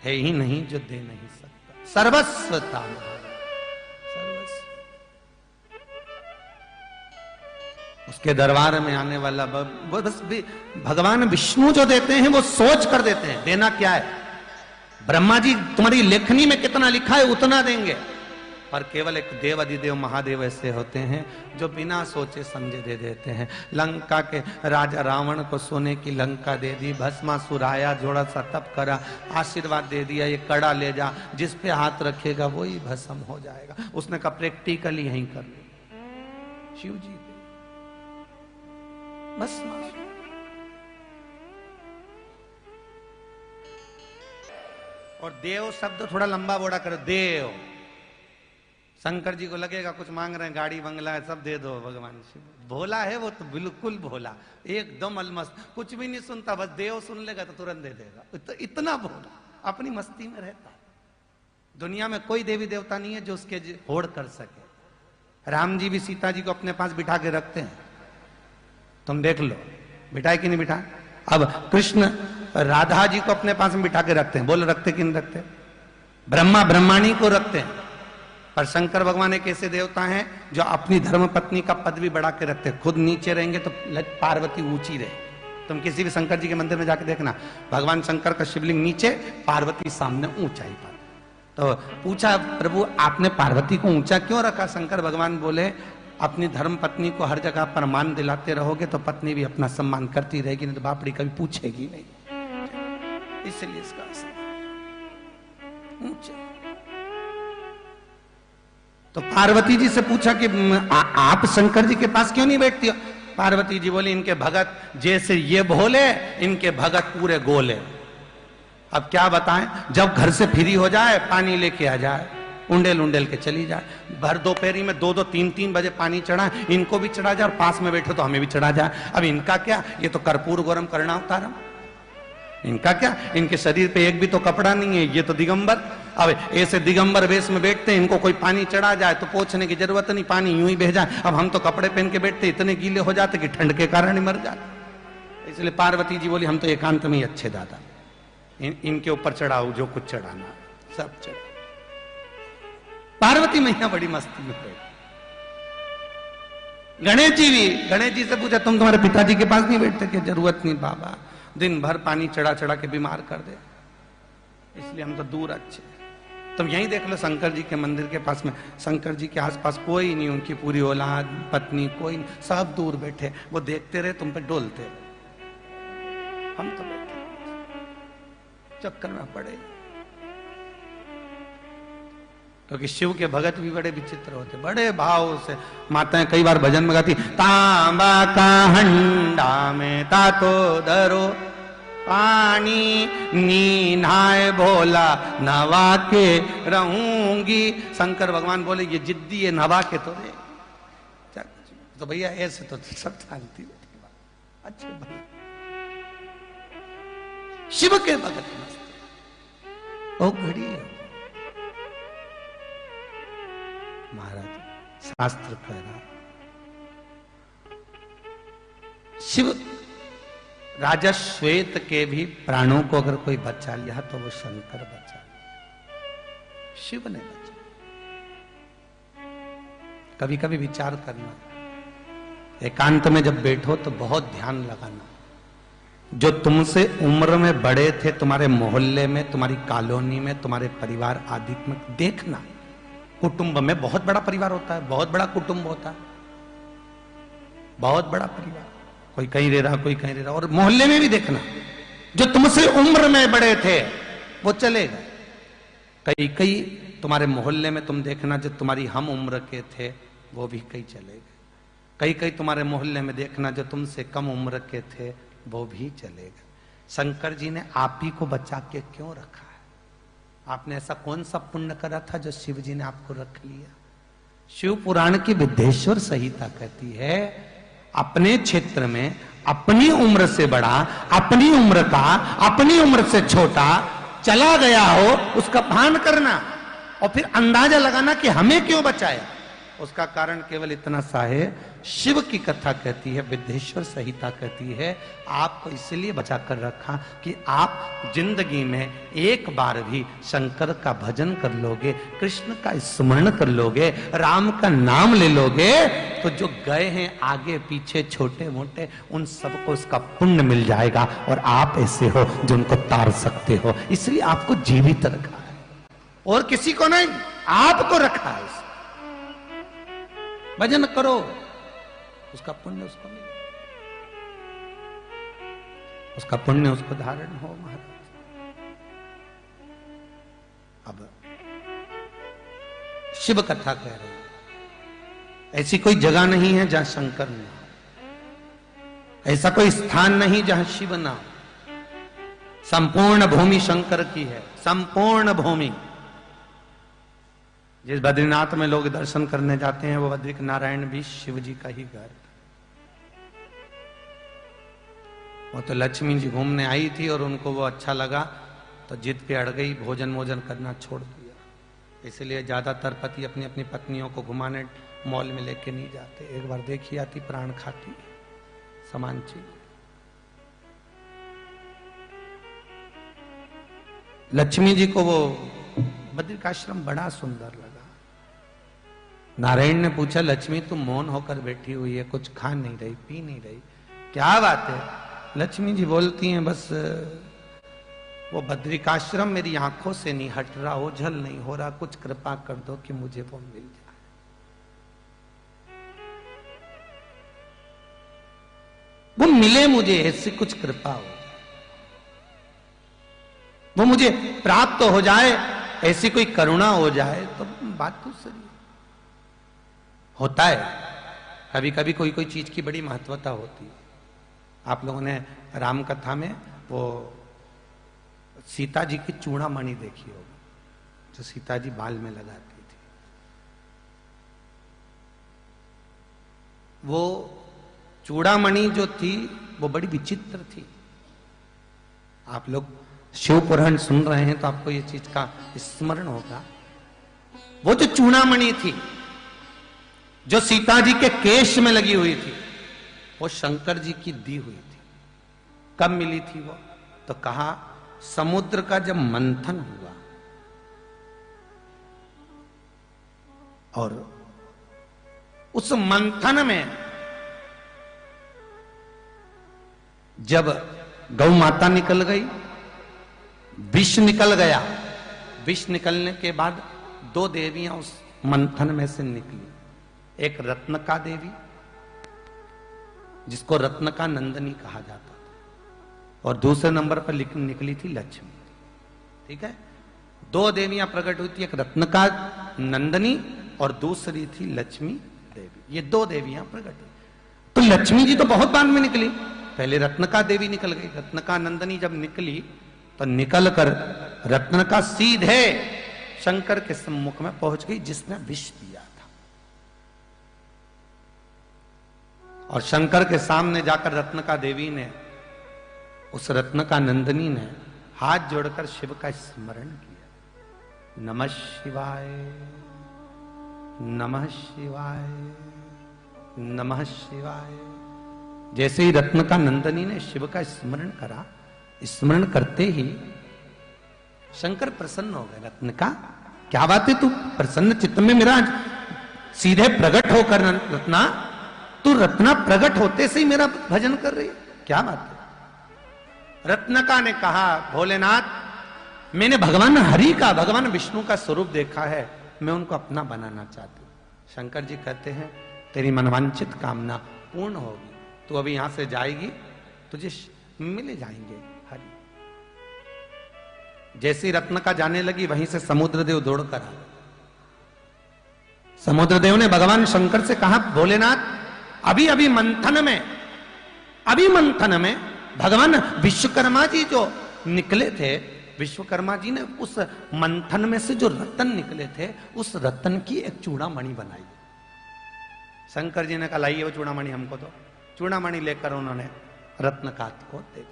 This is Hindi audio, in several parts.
है ही नहीं जो दे नहीं सकता। सर्वस्व था सर्वस्व। उसके दरबार में आने वाला बस भगवान विष्णु जो देते हैं वो सोच कर देते हैं। देना क्या है? ब्रह्मा जी तुम्हारी लेखनी में कितना लिखा है उतना देंगे, पर केवल एक देव अधिदेव महादेव ऐसे होते हैं जो बिना सोचे समझे दे देते हैं। लंका के राजा रावण को सोने की लंका दे दी, भस्मासुर आया, थोड़ा सा तप करा, आशीर्वाद दे दिया, ये कड़ा ले जा, जिस पे हाथ रखेगा वही भस्म हो जाएगा। उसने कहा प्रैक्टिकली यहीं कर लो। शिव जी बस। और देव शब्द थोड़ा लंबा बोड़ा करो, देव। शंकर जी को लगेगा कुछ मांग रहे हैं, गाड़ी बंगला है, सब दे दो भगवान शिव। भोला है वो तो बिल्कुल भोला, एकदम अलमस्त, कुछ भी नहीं सुनता, बस देव सुन लेगा तो तुरंत दे देगा। तो इतना भोला, अपनी मस्ती में रहता है। दुनिया में कोई देवी देवता नहीं है जो उसके होड़ कर सके। राम जी भी सीता जी को अपने पास बिठा के रखते हैं, तुम देख लो, बिठाए कि नहीं बिठाए। अब कृष्ण राधा जी को अपने पास में बिठा के रखते हैं, बोलो रखते कि नहीं रखते। ब्रह्मा ब्रह्माणी को रखते हैं, पर शंकर भगवान एक ऐसे देवता हैं जो अपनी धर्म पत्नी का पद भी बढ़ा के रखते हैं। खुद नीचे रहेंगे तो पार्वती ऊंची रहे। तुम किसी भी शंकर जी के मंदिर में जाके देखना, भगवान शंकर का शिवलिंग नीचे, पार्वती सामने ऊंचाई पर। तो पूछा प्रभु आपने पार्वती को ऊंचा क्यों रखा? शंकर भगवान बोले अपनी धर्म पत्नी को हर जगह पर मान दिलाते रहोगे तो पत्नी भी अपना सम्मान करती रहेगी, नहीं तो बापड़ी कभी पूछेगी नहीं, इसलिए इसका ऊंचे। तो पार्वती जी से पूछा कि आप शंकर जी के पास क्यों नहीं बैठती हो? पार्वती जी बोली इनके भगत जैसे ये भोले, इनके भगत पूरे गोले। अब क्या बताएं, जब घर से फ्री हो जाए पानी लेके आ जाए, उंडेल उंडेल के चली जाए। भर दोपहरी में 2-2 3-3 बजे पानी चढ़ा, इनको भी चढ़ा जाए और पास में बैठो तो हमें भी चढ़ा जाए। अब इनका क्या, ये तो कर्पूर गरम करना उतारा। इनका क्या, इनके शरीर पे एक भी तो कपड़ा नहीं है, ये तो दिगंबर। अब ऐसे दिगंबर वेश में बैठते हैं, इनको कोई पानी चढ़ा जाए तो पोंछने की जरूरत नहीं, पानी यूं ही बह जाए। अब हम तो कपड़े पहन के बैठते, इतने गीले हो जाते कि ठंड के कारण ही मर जाते। इसलिए पार्वती जी बोली हम तो एकांत में ही अच्छे दादा, इनके ऊपर चढ़ाओ जो कुछ चढ़ाना सब चढ़ा। पार्वती मैया बड़ी मस्ती में बैठी। गणेश जी से पूछा तुम तुम्हारे पिताजी के पास नहीं बैठते? कि जरूरत नहीं बाबा, दिन भर पानी चढ़ा चढ़ा के बीमार कर दे, इसलिए हम तो दूर अच्छे। तुम यहीं देख लो शंकर जी के मंदिर के पास में, शंकर जी के आसपास कोई नहीं, उनकी पूरी औलाद पत्नी कोई नहीं, सब दूर बैठे, वो देखते रहे तुम पे डोलते रहे। हम तो बैठे चक्कर में पड़े। क्योंकि शिव के भगत भी बड़े विचित्र होते, बड़े भाव से। माताएं कई बार भजन में गाती, तांबा का हंडा में तातो दरो पानी नीनाए भोला नवा के रहूंगी। शंकर भगवान बोले ये जिद्दी है, नवा के तो रे। तो भैया ऐसे तो सब जानती है। अच्छे भले शिव के भगत मस्त ओ घड़ी महाराज शास्त्र कह रहा, शिव राजा श्वेत के भी प्राणों को अगर कोई बचा लिया तो वो शंकर बचा, शिव ने बचा। कभी कभी विचार करना, एकांत में जब बैठो तो बहुत ध्यान लगाना। जो तुमसे उम्र में बड़े थे, तुम्हारे मोहल्ले में, तुम्हारी कॉलोनी में, तुम्हारे परिवार आदि में देखना। कुटुंब में बहुत बड़ा परिवार होता है, बहुत बड़ा कुटुंब होता है, बहुत बड़ा परिवार, कोई कहीं रह रहा कोई कहीं रह रहा। और मोहल्ले में भी देखना, जो तुमसे उम्र में बड़े थे वो चले गए। कई कई तुम्हारे मोहल्ले में तुम देखना जो तुम्हारी हम उम्र के थे वो भी कई चले गए। कई कई तुम्हारे मोहल्ले में देखना जो तुमसे कम उम्र के थे वो भी चले गए। शंकर जी ने आप ही को बचा के क्यों रखा है? आपने ऐसा कौन सा पुण्य करा था जो शिव जी ने आपको रख लिया? शिव पुराण की विद्येश्वर संहिता कहती है, अपने क्षेत्र में अपनी उम्र से बड़ा, अपनी उम्र का, अपनी उम्र से छोटा चला गया हो उसका भान करना और फिर अंदाजा लगाना कि हमें क्यों बचाया। उसका कारण केवल इतना सा है, शिव की कथा कहती है, विद्येश्वर संहिता कहती है आपको इसलिए बचा कर रखा कि आप जिंदगी में एक बार भी शंकर का भजन कर लोगे, कृष्ण का स्मरण कर लोगे, राम का नाम ले लोगे, तो जो गए हैं आगे पीछे छोटे मोटे उन सबको उसका पुण्य मिल जाएगा और आप ऐसे हो जो उनको तार सकते हो। इसलिए आपको जीवित रखा है और किसी को नहीं, आपको रखा है। भजन करो, उसका पुण्य उसको मिले, उसका पुण्य उसको धारण हो। महाराज अब शिव कथा कह रहे हैं, ऐसी कोई जगह नहीं है जहां शंकर ना हो, ऐसा कोई स्थान नहीं जहां शिव ना हो। संपूर्ण भूमि शंकर की है, संपूर्ण भूमि। जिस बद्रीनाथ में लोग दर्शन करने जाते हैं वो बद्रिक नारायण भी शिव जी का ही घर। वो तो लक्ष्मी जी घूमने आई थी और उनको वो अच्छा लगा तो जिद पे अड़ गई, भोजन वोजन करना छोड़ दिया। इसलिए ज्यादातर पति अपनी अपनी पत्नियों को घुमाने मॉल में लेके नहीं जाते। एक बार देखी आती प्राण खाती समान चीज। लक्ष्मी जी को वो बद्रिकाश्रम बड़ा सुंदर लगा। नारायण ने पूछा, लक्ष्मी तुम मौन होकर बैठी हुई है, कुछ खा नहीं रही, पी नहीं रही, क्या बात है? लक्ष्मी जी बोलती हैं, बस वो बद्रिकाश्रम मेरी आंखों से नहीं हट रहा, ओझल नहीं हो रहा, कुछ कृपा कर दो कि मुझे वो मिल जाए। वो मिले मुझे, ऐसी कुछ कृपा हो, वो मुझे प्राप्त हो जाए, ऐसी कोई करुणा हो जाए तो बात तो सही होता है। कभी कभी कोई कोई चीज की बड़ी महत्वता होती है। आप लोगों ने राम कथा में वो सीता जी की चूड़ामणि देखी होगी, जो सीता जी बाल में लगाती थी। वो चूड़ामणि जो थी वो बड़ी विचित्र थी। आप लोग शिव पुराण सुन रहे हैं तो आपको ये चीज का स्मरण होगा। वो जो चूड़ामणि थी जो सीता जी के केश में लगी हुई थी, वो शंकर जी की दी हुई थी। कब मिली थी वो? तो कहा समुद्र का जब मंथन हुआ और उस मंथन में जब गौ माता निकल गई, विष निकल गया, विष निकलने के बाद दो देवियां उस मंथन में से निकली। एक रत्नका देवी जिसको रत्नका नंदनी कहा जाता था और दूसरे नंबर पर निकली थी लक्ष्मी। ठीक है, दो देवियां प्रकट हुई थी, एक रत्नका नंदनी और दूसरी थी लक्ष्मी देवी। ये दो देवियां प्रकट हुई। तो लक्ष्मी जी तो बहुत बाद में निकली, पहले रत्नका देवी निकल गई। रत्नका नंदनी जब निकली तो निकल कर रत्नका सीधे शंकर के सम्मुख में पहुंच गई जिसने विष दिया था। और शंकर के सामने जाकर रत्नका देवी ने, उस रत्नका नंदनी ने हाथ जोड़कर शिव का स्मरण किया। नमः शिवाय, नमः शिवाय, नमः शिवाय। जैसे ही रत्नका नंदनी ने शिव का स्मरण करा, स्मरण करते ही शंकर प्रसन्न हो गए। रत्नका क्या बात है, तू प्रसन्न चित्त में मेरा सीधे प्रकट होकर रत्ना, तू रत्ना प्रकट होते से ही मेरा भजन कर रही है, क्या बात है? रत्नका ने कहा, भोलेनाथ मैंने भगवान हरि का, भगवान विष्णु का स्वरूप देखा है, मैं उनको अपना बनाना चाहती हूं। शंकर जी कहते हैं तेरी मनवांचित कामना पूर्ण होगी, तू अभी यहां से जाएगी, तुझे मिले जाएंगे हरि। जैसी रत्नका जाने लगी वहीं से समुद्रदेव दौड़कर आ गए। समुद्रदेव ने भगवान शंकर से कहा, भोलेनाथ अभी अभी मंथन में भगवान विश्वकर्मा जी जो निकले थे, विश्वकर्मा जी ने उस मंथन में से जो रत्न निकले थे, उस रत्न की एक चूड़ामणि बनाई। शंकर जी ने कहा लाइए वो चूड़ामणि हमको दो। चूड़ामणि लेकर उन्होंने रत्नका को दे दी।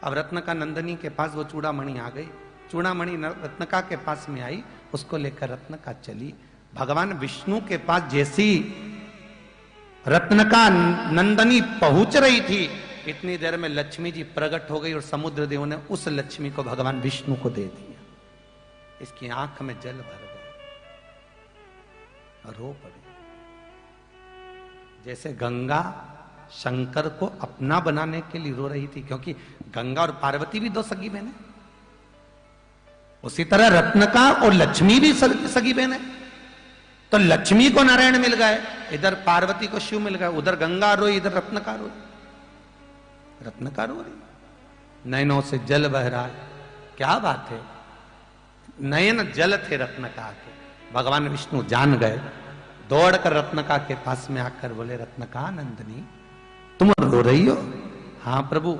अब रत्नका नंदनी के पास वो चूड़ामणि आ गई। चूड़ामणि रत्नका के पास में आई, उसको लेकर रत्नका चली। भगवान विष्णु के पास जैसी रत्नका नंदनी पहुंच रही थी, इतनी देर में लक्ष्मी जी प्रकट हो गई और समुद्र देव ने उस लक्ष्मी को भगवान विष्णु को दे दिया। इसकी आंख में जल भर गया और रो पड़ी। जैसे गंगा शंकर को अपना बनाने के लिए रो रही थी, क्योंकि गंगा और पार्वती भी दो सगी बहन है, उसी तरह रत्नका और लक्ष्मी भी सगी बहन है। तो लक्ष्मी को नारायण मिल गए, इधर पार्वती को शिव मिल गए, उधर गंगा रोई, इधर रत्नका रोई। रत्नका रो रही, नयनों से जल बह रहा है। क्या बात है, नयन जल थे रत्नका के। भगवान विष्णु जान गए, दौड़कर रत्नका के पास में आकर बोले, रत्नका नंदनी तुम रो रही हो? हाँ प्रभु,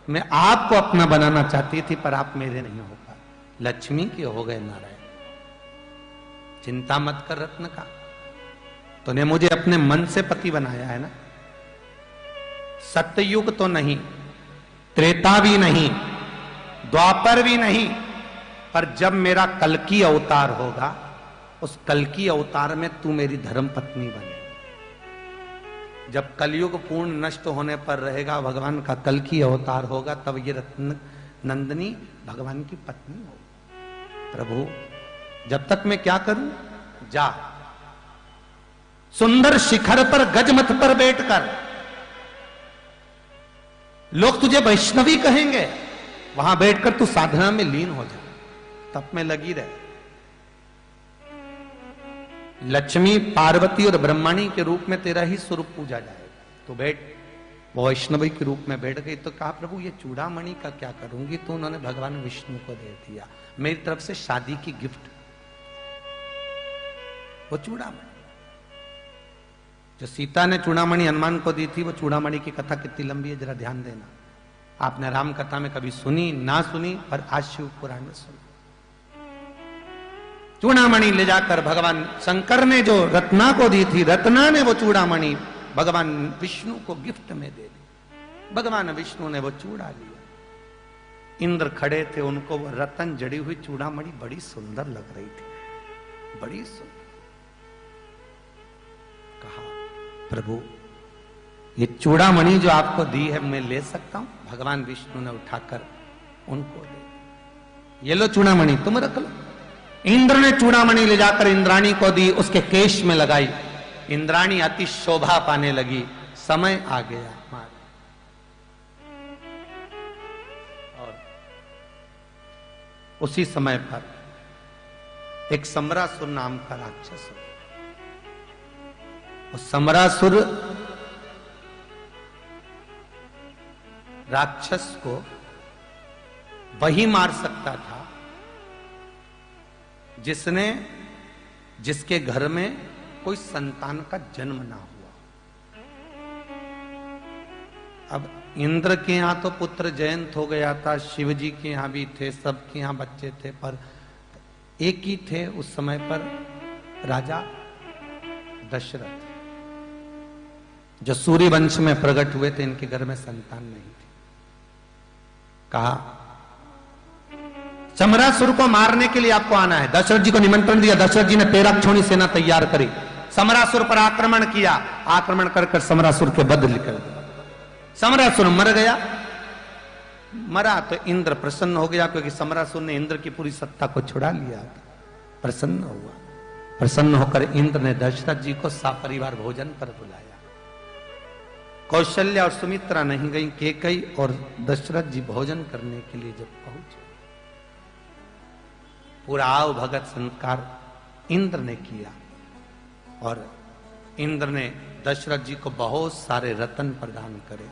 मैं आपको अपना बनाना चाहती थी पर आप मेरे नहीं हो पाए, लक्ष्मी के हो गए नारायण। चिंता मत कर रत्नका, तूने मुझे अपने मन से पति बनाया है ना। सत्ययुग तो नहीं, त्रेता भी नहीं, द्वापर भी नहीं, पर जब मेरा कल्कि अवतार होगा, उस कल्कि अवतार में तू मेरी धर्म पत्नी बने। जब कलयुग पूर्ण नष्ट होने पर रहेगा, भगवान का कल्कि अवतार होगा, तब ये रत्न नंदनी भगवान की पत्नी होगी। प्रभु जब तक मैं क्या करूं? जा सुंदर शिखर पर गजमथ पर बैठकर, लोग तुझे वैष्णवी कहेंगे, वहां बैठकर तू साधना में लीन हो जा, तप में लगी रहे। लक्ष्मी, पार्वती और ब्रह्मणी के रूप में तेरा ही स्वरूप पूजा जाएगा। तो बैठ, वो वैष्णवी के रूप में बैठ गई। तो कहा प्रभु ये चूड़ामणि का क्या करूंगी? तो उन्होंने भगवान विष्णु को दे दिया, मेरी तरफ से शादी की गिफ्ट, वो चूड़ामणि। जो सीता ने चूड़ामणि हनुमान को दी थी, वो चूड़ामणि की कथा कितनी लंबी है जरा ध्यान देना। आपने राम कथा में कभी सुनी ना सुनी, पर आज शिव पुराण में सुनी। चूड़ामणि ले जाकर भगवान शंकर ने जो रत्ना को दी थी, रत्ना ने वो चूड़ामणि भगवान विष्णु को गिफ्ट में दे दी। भगवान विष्णु ने वो चूड़ा लिया। इंद्र खड़े थे, उनको वो रतन जड़ी हुई चूड़ामणि बड़ी सुंदर लग रही थी, बड़ी सुंदर। कहा प्रभु ये चूड़ामणि जो आपको दी है मैं ले सकता हूं? भगवान विष्णु ने उठाकर उनको दे, ये लो चूड़ामणि तुम रख लो। इंद्र ने चूड़ामणि ले जाकर इंद्राणी को दी, उसके केश में लगाई। इंद्राणी अति शोभा पाने लगी। समय आ गया और उसी समय पर एक समरासुर नाम का राक्षस, उस समरासुर राक्षस को वही मार सकता था जिसके घर में कोई संतान का जन्म ना हुआ। अब इंद्र के यहां तो पुत्र जयंत हो गया था, शिव जी के यहां भी थे, सबके यहां बच्चे थे, पर एक ही थे उस समय पर, राजा दशरथ, जो सूर्य वंश में प्रकट हुए थे। इनके घर में संतान नहीं थी। कहा समरासुर को मारने के लिए आपको आना है। दशरथ जी को निमंत्रण दिया। दशरथ जी ने पेराक्षोणी सेना तैयार करी, समरासुर पर आक्रमण किया। आक्रमण कर समरासुर के बध निकल गया। समरासुर मर गया। मरा तो इंद्र प्रसन्न हो गया, क्योंकि समरासुर ने इंद्र की पूरी सत्ता को छुड़ा लिया। प्रसन्न हुआ। प्रसन्न होकर इंद्र ने दशरथ जी को सपरिवार भोजन पर बुलाया। कौशल्या और सुमित्रा नहीं गई, कैकेयी और दशरथ जी भोजन करने के लिए जब पहुंचे, पूरा आव भगत संस्कार इंद्र ने किया और इंद्र ने दशरथ जी को बहुत सारे रत्न प्रदान करे।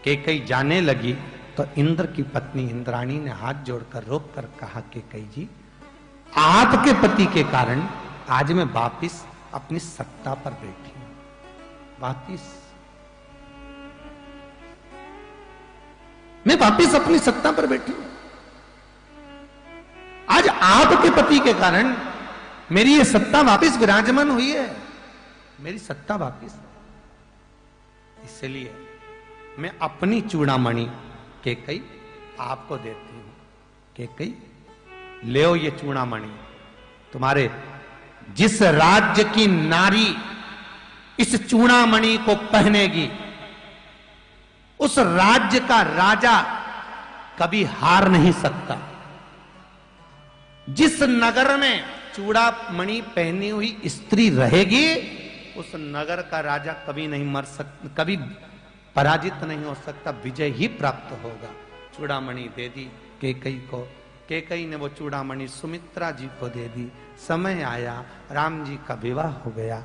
कैकेयी जाने लगी तो इंद्र की पत्नी इंद्राणी ने हाथ जोड़कर रोककर कहा, कैकेयी जी आपके पति के कारण आज मैं वापिस अपनी सत्ता पर बैठी हूं। वापिस मैं वापिस अपनी सत्ता पर बैठी हूं। आज आपके पति के कारण मेरी ये सत्ता वापिस विराजमान हुई है, मेरी सत्ता वापिस। इसलिए मैं अपनी चूड़ामणि कैकेयी आपको देती हूं। कैकेयी ले ये चूड़ामणि, तुम्हारे जिस राज्य की नारी इस चूड़ामणि को पहनेगी, उस राज्य का राजा कभी हार नहीं सकता। जिस नगर में चूड़ामणि पहनी हुई स्त्री रहेगी, उस नगर का राजा कभी नहीं मर सकता, कभी पराजित नहीं हो सकता, विजय ही प्राप्त होगा। चूड़ामणि दे दी कैकई को। कैकई ने वो चूड़ामणि सुमित्रा जी को दे दी। समय आया, राम जी का विवाह हो गया,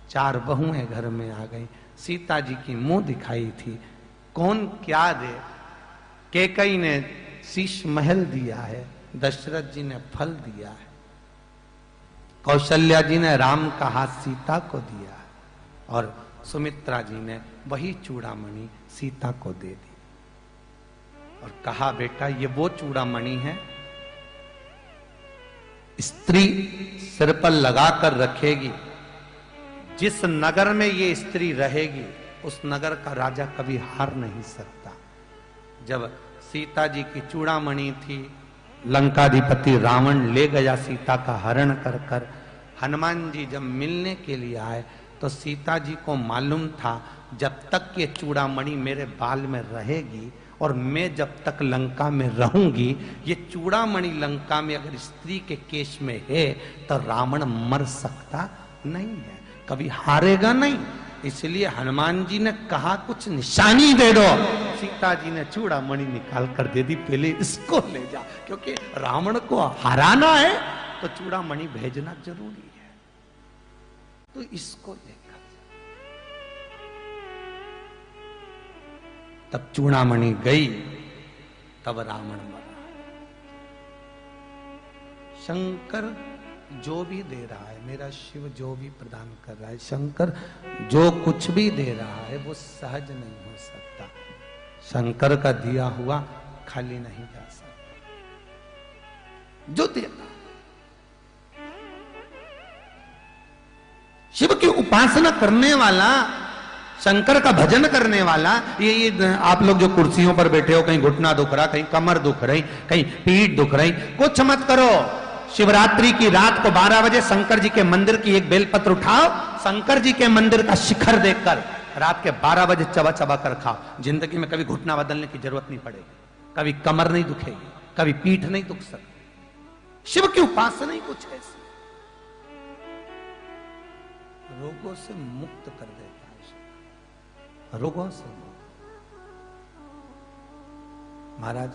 4 बहुएं घर में आ गई। सीता जी की मुंह दिखाई थी, कौन क्या दे। कैकई ने शीश महल दिया है, दशरथ जी ने फल दिया है, कौशल्या जी ने राम का हाथ सीता को दिया है, और सुमित्रा जी ने वही चूड़ामणि सीता को दे दी और कहा, बेटा ये वो चूड़ामणि है, स्त्री सिर पर लगाकर रखेगी, जिस नगर में ये स्त्री रहेगी उस नगर का राजा कभी हार नहीं सकता। जब सीता जी की चूड़ामणि थी, लंकाधिपति रावण ले गया सीता का हरण कर कर। हनुमान जी जब मिलने के लिए आए तो सीता जी को मालूम था, जब तक ये चूड़ामणि मेरे बाल में रहेगी और मैं जब तक लंका में रहूंगी, ये चूड़ामणि लंका में अगर स्त्री के केश में है तो रावण मर सकता नहीं है, कभी हारेगा नहीं। इसलिए हनुमान जी ने कहा, कुछ निशानी दे दो। सीता जी ने चूड़ामणि निकाल कर दे दी, पहले इसको ले जा, क्योंकि रावण को हराना है तो चूड़ामणि भेजना जरूरी है, तो इसको लेकर। तब चूड़ामणि गई, तब रावण मरा। शंकर जो भी दे रहा है, मेरा शिव जो भी प्रदान कर रहा है, शंकर जो कुछ भी दे रहा है वो सहज नहीं हो सकता। शंकर का दिया हुआ खाली नहीं जा सकता। जो देता, शिव की उपासना करने वाला, शंकर का भजन करने वाला, ये आप लोग जो कुर्सियों पर बैठे हो, कहीं घुटना दुख रहा, कहीं कमर दुख रही, कहीं पीठ दुख रही, कुछ मत करो। शिवरात्रि की रात को 12 बजे शंकर जी के मंदिर की एक बेलपत्र उठाओ, शंकर जी के मंदिर का शिखर देखकर रात के 12 बजे चबा चबा कर खाओ। जिंदगी में कभी घुटना बदलने की जरूरत नहीं पड़ेगी, कभी कमर नहीं दुखेगी, कभी पीठ नहीं दुख सकती। शिव की उपासना ही कुछ ऐसी, रोगों से मुक्त कर देता है, रोगों से मुक्त। महाराज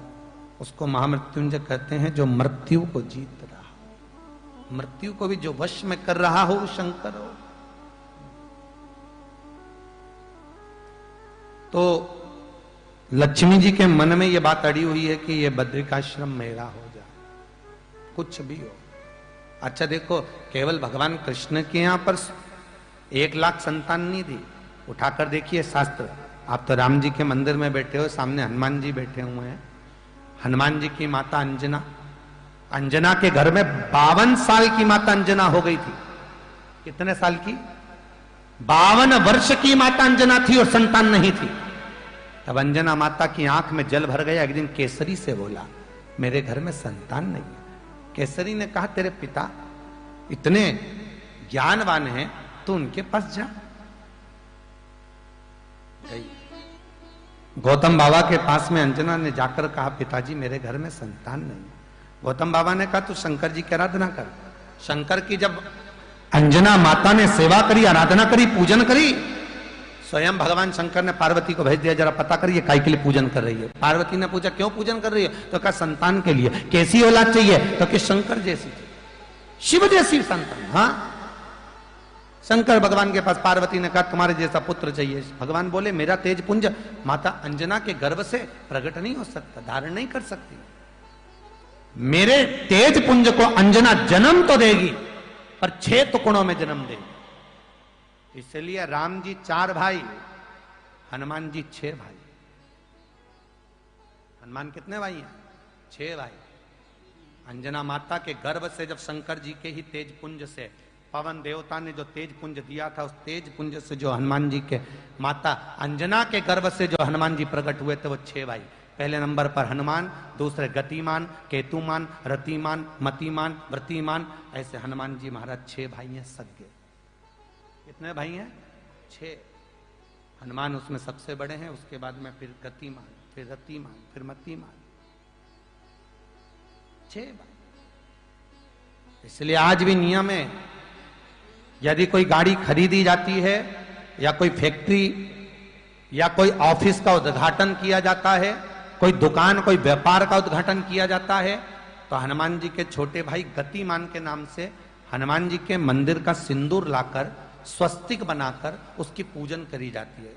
उसको महामृत्युंजय कहते हैं, जो मृत्यु को जीत रहा, मृत्यु को भी जो वश में कर रहा हो, शंकर हो। तो लक्ष्मी जी के मन में यह बात अड़ी हुई है कि यह बद्रिकाश्रम मेरा हो जाए, कुछ भी हो। अच्छा देखो, केवल भगवान कृष्ण के यहां पर 1 लाख संतान नहीं दी। उठाकर देखिए शास्त्र। आप तो राम जी के मंदिर में बैठे हो, सामने हनुमान जी बैठे हुए हैं। हनुमान जी की माता अंजना, अंजना के घर में 52 साल की माता अंजना हो गई थी। कितने साल की? 52 वर्ष की माता अंजना थी और संतान नहीं थी। तब अंजना माता की आंख में जल भर गया। एक दिन केसरी से बोला, मेरे घर में संतान नहीं है। केसरी ने कहा, तेरे पिता इतने ज्ञानवान हैं, तो उनके पास जा। गई गौतम बाबा के पास में अंजना ने जाकर कहा, पिताजी मेरे घर में संतान नहीं है। गौतम बाबा ने कहा, तू शंकर जी की आराधना कर। शंकर की जब अंजना माता ने सेवा करी, आराधना करी, पूजन करी, स्वयं भगवान शंकर ने पार्वती को भेज दिया, जरा पता करिए काय के लिए पूजन कर रही है। पार्वती ने पूछा, क्यों पूजन कर रही है? तो कहा, संतान के लिए। कैसी औलाद चाहिए? तो कि शंकर जैसी, शिव जैसी संतान। हाँ, शंकर भगवान के पास, पार्वती ने कहा, तुम्हारे जैसा पुत्र चाहिए। भगवान बोले, मेरा तेज पुंज माता अंजना के गर्भ से प्रकट नहीं हो सकता, धारण नहीं कर सकती। मेरे तेज पुंज को अंजना जन्म तो देगी, पर 6 टुकड़ों में जन्म देगी। इसलिए राम जी 4 भाई, हनुमान जी 6 भाई। हनुमान कितने भाई हैं? 6 भाई। अंजना माता के गर्भ से जब शंकर जी के ही तेज पुंज से, पवन देवता ने जो तेज पुंज दिया था, उस तेज पुंज से जो हनुमान जी के माता अंजना के गर्भ से जो हनुमान जी प्रकट हुए थे, वो 6 भाई। पहले नंबर पर हनुमान, दूसरे गतिमान, केतुमान, रतिमान, मतिमान, व्रतिमान। ऐसे हनुमान जी महाराज 6 भाई हैं सज्ञ। कितने भाई हैं? 6। हनुमान उसमें सबसे बड़े हैं, उसके बाद में फिर गतिमान, फिर रतिमान, फिर मतिमान, 6 बार। इसलिए आज भी नियम है, यदि कोई गाड़ी खरीदी जाती है या कोई फैक्ट्री या कोई ऑफिस का उद्घाटन किया जाता है, कोई दुकान, कोई व्यापार का उद्घाटन किया जाता है, तो हनुमान जी के छोटे भाई गतिमान के नाम से हनुमान जी के मंदिर का सिंदूर लाकर स्वस्तिक बनाकर उसकी पूजन करी जाती है।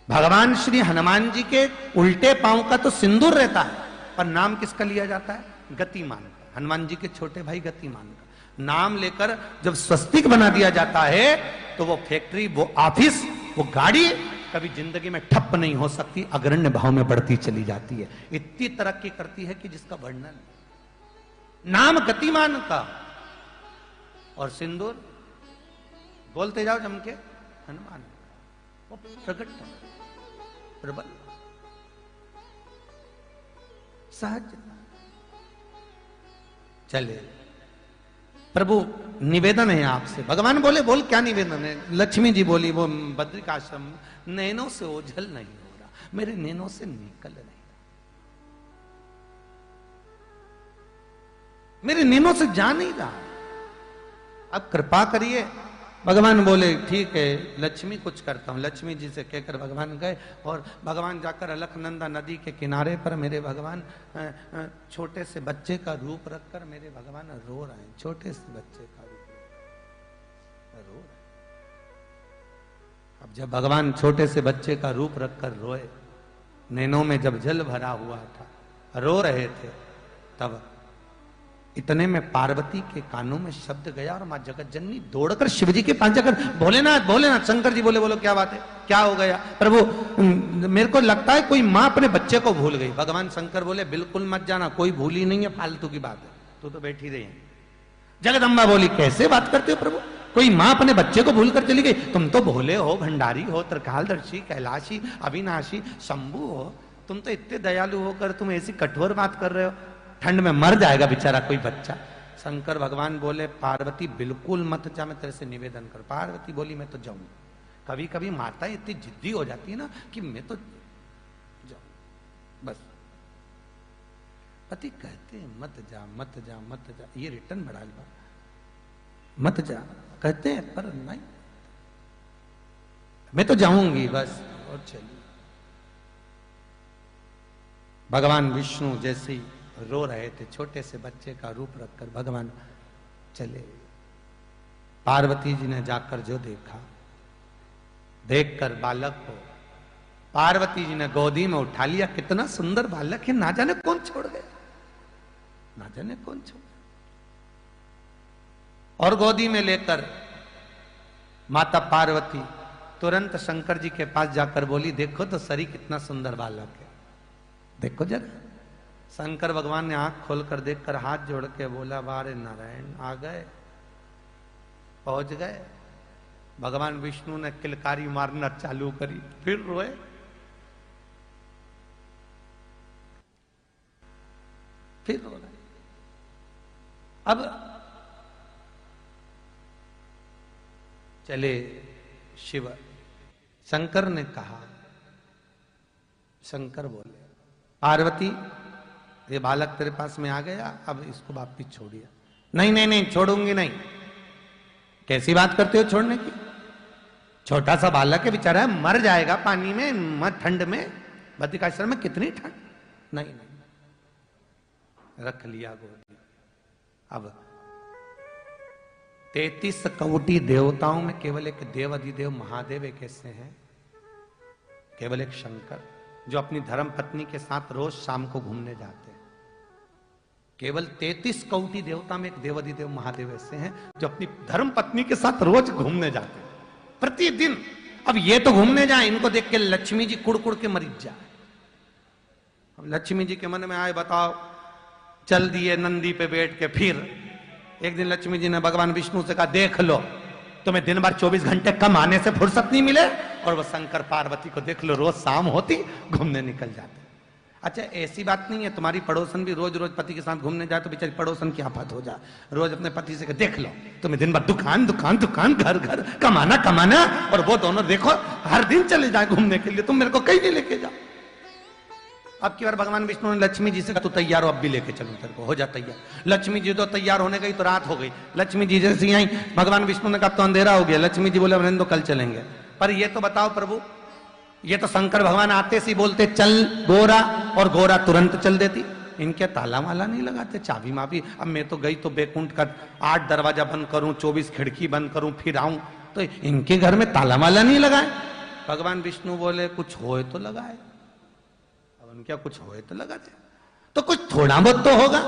भगवान श्री हनुमान जी के उल्टे पांव का तो सिंदूर रहता है, पर नाम किसका लिया जाता है? गतिमान का। हनुमान जी के छोटे भाई गतिमान का नाम लेकर जब स्वस्तिक बना दिया जाता है, तो वो फैक्ट्री, वो ऑफिस, वो गाड़ी कभी जिंदगी में ठप नहीं हो सकती, अग्रण्य भाव में बढ़ती चली जाती है, इतनी तरक्की करती है कि जिसका वर्णन। नाम गतिमान का और सिंदूर बोलते जाओ जम के हनुमान, वो प्रकट प्रबल सहज। चले प्रभु निवेदन है आपसे। भगवान बोले बोल क्या निवेदन है? लक्ष्मी जी बोली वो बद्रिकाश्रम, नैनों से ओझल नहीं हो रहा, मेरे नैनों से निकल नहीं रहा, मेरे नैनों से जा नहीं रहा, अब कृपा करिए। भगवान बोले ठीक है लक्ष्मी कुछ करता हूं। लक्ष्मी जी से कहकर भगवान गए और भगवान जाकर अलकनंदा नदी के किनारे पर मेरे भगवान छोटे से बच्चे का रूप रखकर मेरे भगवान रो रहे हैं। छोटे से बच्चे का रूप रो रहे। अब जब भगवान छोटे से बच्चे का रूप रखकर रोए, नैनों में जब जल भरा हुआ था, रो रहे थे, तब इतने में पार्वती के कानों में शब्द गया और मां जगत जननी दौड़कर शिवजी के पास जाकर भोलेनाथ भोलेनाथ। शंकर जी बोले बोलो क्या बात है, क्या हो गया? प्रभु मेरे को लगता है कोई मां अपने बच्चे को भूल गई। भगवान शंकर बोले बिल्कुल मत जाना, कोई भूली नहीं है, फालतू की बात है, तू तो बैठी रही है। जगदम्बा बोली कैसे बात करते हो प्रभु, कोई मां अपने बच्चे को भूल कर चली गई? तुम तो भोले हो, भंडारी हो, त्रिकालदर्शी, कैलाशी, अविनाशी, शंभु हो, तुम तो इतने दयालु होकर तुम ऐसी कठोर बात कर रहे हो, ठंड में मर जाएगा बेचारा कोई बच्चा। शंकर भगवान बोले पार्वती बिल्कुल मत जा, मैं तेरे से निवेदन कर। पार्वती बोली मैं तो जाऊं। कभी कभी माता इतनी जिद्दी हो जाती है ना कि मैं तो जाऊं बस। पति कहते हैं मत जा मत जा मत जा, ये रिटर्न बढ़ा लो, मत जा कहते हैं पर नहीं, मैं तो जाऊंगी बस। और चलिए भगवान विष्णु जैसे ही रो रहे थे, छोटे से बच्चे का रूप रखकर भगवान चले। पार्वती जी ने जाकर जो देखा, देखकर बालक को पार्वती जी ने गोदी में उठा लिया। कितना सुंदर बालक है, ना जाने कौन छोड़ गया, ना जाने कौन छोड़ गया। और गोदी में लेकर माता पार्वती तुरंत शंकर जी के पास जाकर बोली देखो तो सरी कितना सुंदर बालक है, देखो जरा। शंकर भगवान ने आंख खोलकर देखकर हाथ जोड़ के बोला बारे नारायण आ गए, पहुंच गए। भगवान विष्णु ने किलकारी मारना चालू करी, फिर रोए। फिर रो रहे। अब चले शिव। शंकर ने कहा, शंकर बोले पार्वती ये बालक तेरे पास में आ गया, अब इसको वापिस छोड़िए। नहीं नहीं नहीं छोड़ूंगी नहीं। कैसी बात करते हो छोड़ने की? छोटा सा बालक है बेचारा, मर जाएगा पानी में, मत ठंड में, बद्रिकाश्रम में कितनी ठंड। नहीं नहीं रख लिया गोदी। अब 33 कोटि देवताओं में केवल एक देव अधिदेव महादेव एक ऐसे हैं, केवल एक शंकर, जो अपनी धर्म पत्नी के साथ रोज शाम को घूमने जाते हैं। केवल 33 कोटि देवता में एक देवाधिदेव महादेव ऐसे हैं जो अपनी धर्म पत्नी के साथ रोज घूमने जाते हैं प्रतिदिन। अब ये तो घूमने जाए, इनको देख के लक्ष्मी जी कुड़ के मरीज जाए। अब लक्ष्मी जी के मन में आए बताओ, चल दिए नंदी पे बैठ के। फिर एक दिन लक्ष्मी जी ने भगवान विष्णु से कहा देख लो तुम्हें दिन भर 24 घंटे कम आने से फुर्सत नहीं मिले, और वो शंकर पार्वती को देख लो रोज शाम होती घूमने निकल जाते। अच्छा ऐसी बात नहीं है, तुम्हारी पड़ोसन भी रोज रोज पति के साथ घूमने जाए तो बेचारी पड़ोसन की आफत हो जाए। रोज अपने पति से देख लो, तुम्हें दिन भर दुकान दुकान दुकान, घर घर, कमाना कमाना, और वो दोनों देखो हर दिन चले जाए घूमने के लिए, तुम मेरे को कहीं नहीं लेके जाओ। अब की बार भगवान विष्णु ने लक्ष्मी जी से कहा तू तैयार हो, अब भी लेके चलूं तेरे को, हो जा तैयार। लक्ष्मी जी तो तैयार होने गई तो रात हो गई। लक्ष्मी जी जैसे आई, भगवान विष्णु ने कहा तो अंधेरा हो गया। लक्ष्मी जी बोले तो कल चलेंगे। पर ये तो बताओ प्रभु, ये तो शंकर भगवान आते से बोलते चल गोरा, और गोरा तुरंत चल देती। इनके ताला वाला नहीं लगाते, चाबी माबी। अब मैं तो गई तो बैकुंठ का 8 दरवाजा बंद करूं, 24 खिड़की बंद करूं, फिर आऊं, तो इनके घर में ताला वाला नहीं लगाए। भगवान विष्णु बोले कुछ होए तो लगाए। क्या कुछ होए तो लगा दे, तो कुछ थोड़ा बहुत तो होगा।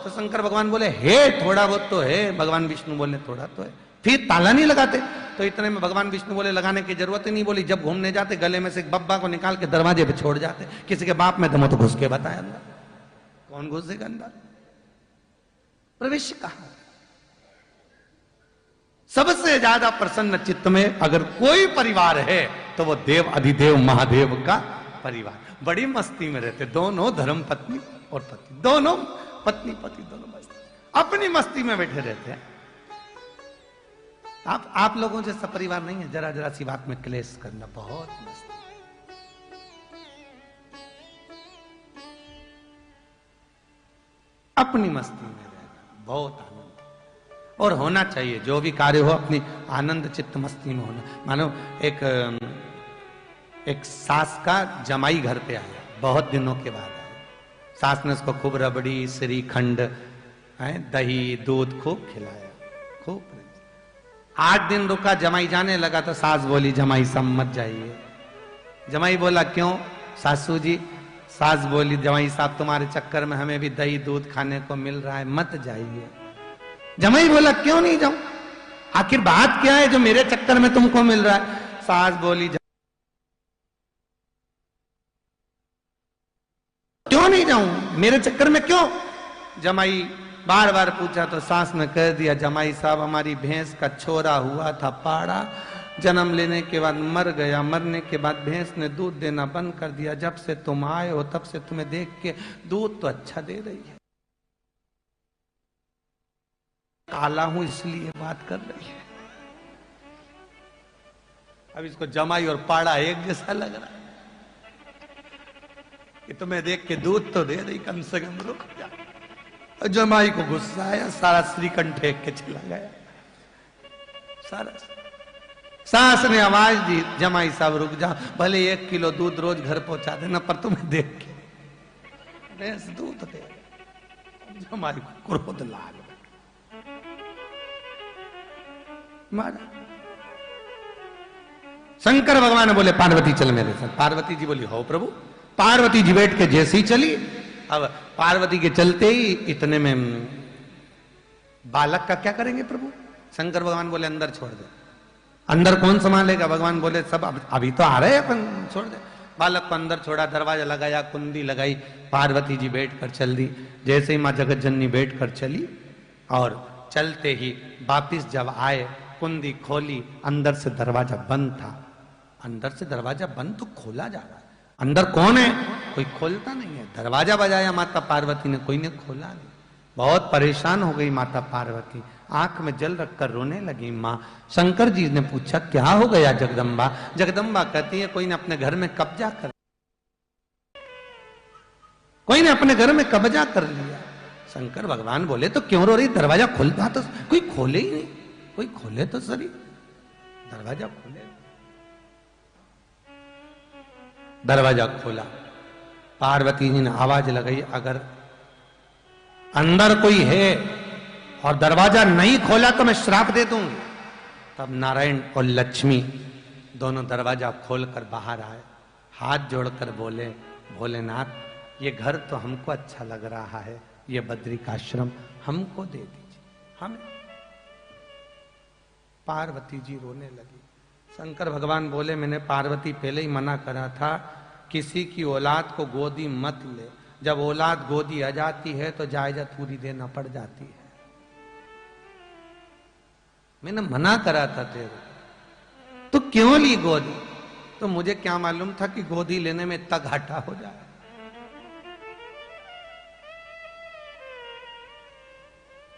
तो शंकर भगवान बोले हे थोड़ा बहुत तो है। भगवान विष्णु बोले थोड़ा तो है, फिर ताला नहीं लगाते। तो इतने में भगवान विष्णु बोले लगाने की जरूरत ही नहीं। बोली जब घूमने जाते गले में से एक बब्बा को निकाल के दरवाजे पे छोड़ जाते, किसी के बाप में दमो तो घुस के बताया अंदर। कौन घुसेगा अंदर? प्रवेश कहा। सबसे ज्यादा प्रसन्न चित्त में अगर कोई परिवार है तो वो देव अधिदेव महादेव का परिवार। बड़ी मस्ती में रहते दोनों, धर्म पत्नी और पति दोनों, पत्नी पति दोनों मस्ती, अपनी मस्ती में बैठे रहते हैं। आप लोगों जैसा परिवार नहीं है, जरा जरा सी बात में क्लेश करना, बहुत मस्ती। अपनी मस्ती में रहना बहुत आनंद, और होना चाहिए जो भी कार्य हो अपनी आनंद चित्त मस्ती में होना। मानो एक सास का जमाई घर पे आया, बहुत दिनों के बाद आया। सास ने उसको खूब रबड़ी, श्रीखंड, दही, दूध खूब खिलाया, खूब। 8 दिन रुका, जमाई जाने लगा तो सास बोली जमाई सब मत जाइए। जमाई बोला क्यों सासू जी? सास बोली जमाई साहब तुम्हारे चक्कर में हमें भी दही दूध खाने को मिल रहा है, मत जाइए। जमाई बोला क्यों नहीं जाऊं, आखिर बात क्या है जो मेरे चक्कर में तुमको मिल रहा है? सास बोली क्यों नहीं जाऊं, मेरे चक्कर में क्यों? जमाई बार बार पूछा तो सास ने कह दिया जमाई साहब हमारी भैंस का छोरा हुआ था पाड़ा, जन्म लेने के बाद मर गया, मरने के बाद भैंस ने दूध देना बंद कर दिया। जब से तुम आए हो तब से तुम्हें देख के दूध तो अच्छा दे रही है, काला हूं इसलिए बात कर रही है। अब इसको जमाई और पाड़ा एक जैसा लग रहा है कि तुम्हें देख के दूध तो दे रही, कम से कम रुक जा। जमाई को गुस्सा आया, सारा श्रीखंड फेंक के चला गया सारा। सास ने आवाज दी जमाई साहब रुक जा, भले 1 किलो दूध रोज घर पहुंचा देना, पर तुम्हें देख के भैंस दूध दे। जमाई को क्रोध लाग मारा। शंकर भगवान बोले पार्वती चल मेरे साथ। पार्वती जी बोली हो प्रभु। पार्वती जी बैठ के जैसे ही चली, अब पार्वती के चलते ही इतने में बालक का क्या करेंगे प्रभु? शंकर भगवान बोले अंदर छोड़ दे। अंदर कौन संभालेगा? भगवान बोले सब अभी तो आ रहे हैं, अपन छोड़ दे। बालक को अंदर छोड़ा, दरवाजा लगाया, कुंडी लगाई, पार्वती जी बैठ कर चल दी। जैसे ही माँ जगत जननी बैठ कर चली और चलते ही वापिस जब आए, कुंडी खोली, अंदर से दरवाजा बंद था। अंदर से दरवाजा बंद तो खोला जा रहा है, अंदर कौन है? कोई खोलता नहीं है। दरवाजा बजाया माता पार्वती ने, कोई ने खोला नहीं। बहुत परेशान हो गई माता पार्वती, आंख में जल रखकर रोने लगी माँ। शंकर जी ने पूछा क्या हो गया जगदम्बा? जगदम्बा कहती है कोई ने अपने घर में कब्जा कर, कोई ने अपने घर में कब्जा कर लिया। शंकर भगवान बोले तो क्यों रो रही? दरवाजा खुलता तो कोई खोले ही नहीं, कोई खोले तो सही, दरवाजा खोले। दरवाजा खोला, पार्वती जी ने आवाज लगाई अगर अंदर कोई है और दरवाजा नहीं खोला तो मैं श्राप दे दूंगी। तब नारायण और लक्ष्मी दोनों दरवाजा खोलकर बाहर आए, हाथ जोड़कर बोले भोलेनाथ ये घर तो हमको अच्छा लग रहा है, ये बद्रिकाश्रम हमको दे दीजिए हमें। पार्वती जी रोने लगी। शंकर भगवान बोले मैंने पार्वती पहले ही मना करा था किसी की औलाद को गोदी मत ले, जब औलाद गोदी आ जाती है तो जायजा पूरी देना पड़ जाती है। मैंने मना करा था तेरे, तो क्यों ली गोदी? तो मुझे क्या मालूम था कि गोदी लेने में इतना घाटा हो जाए।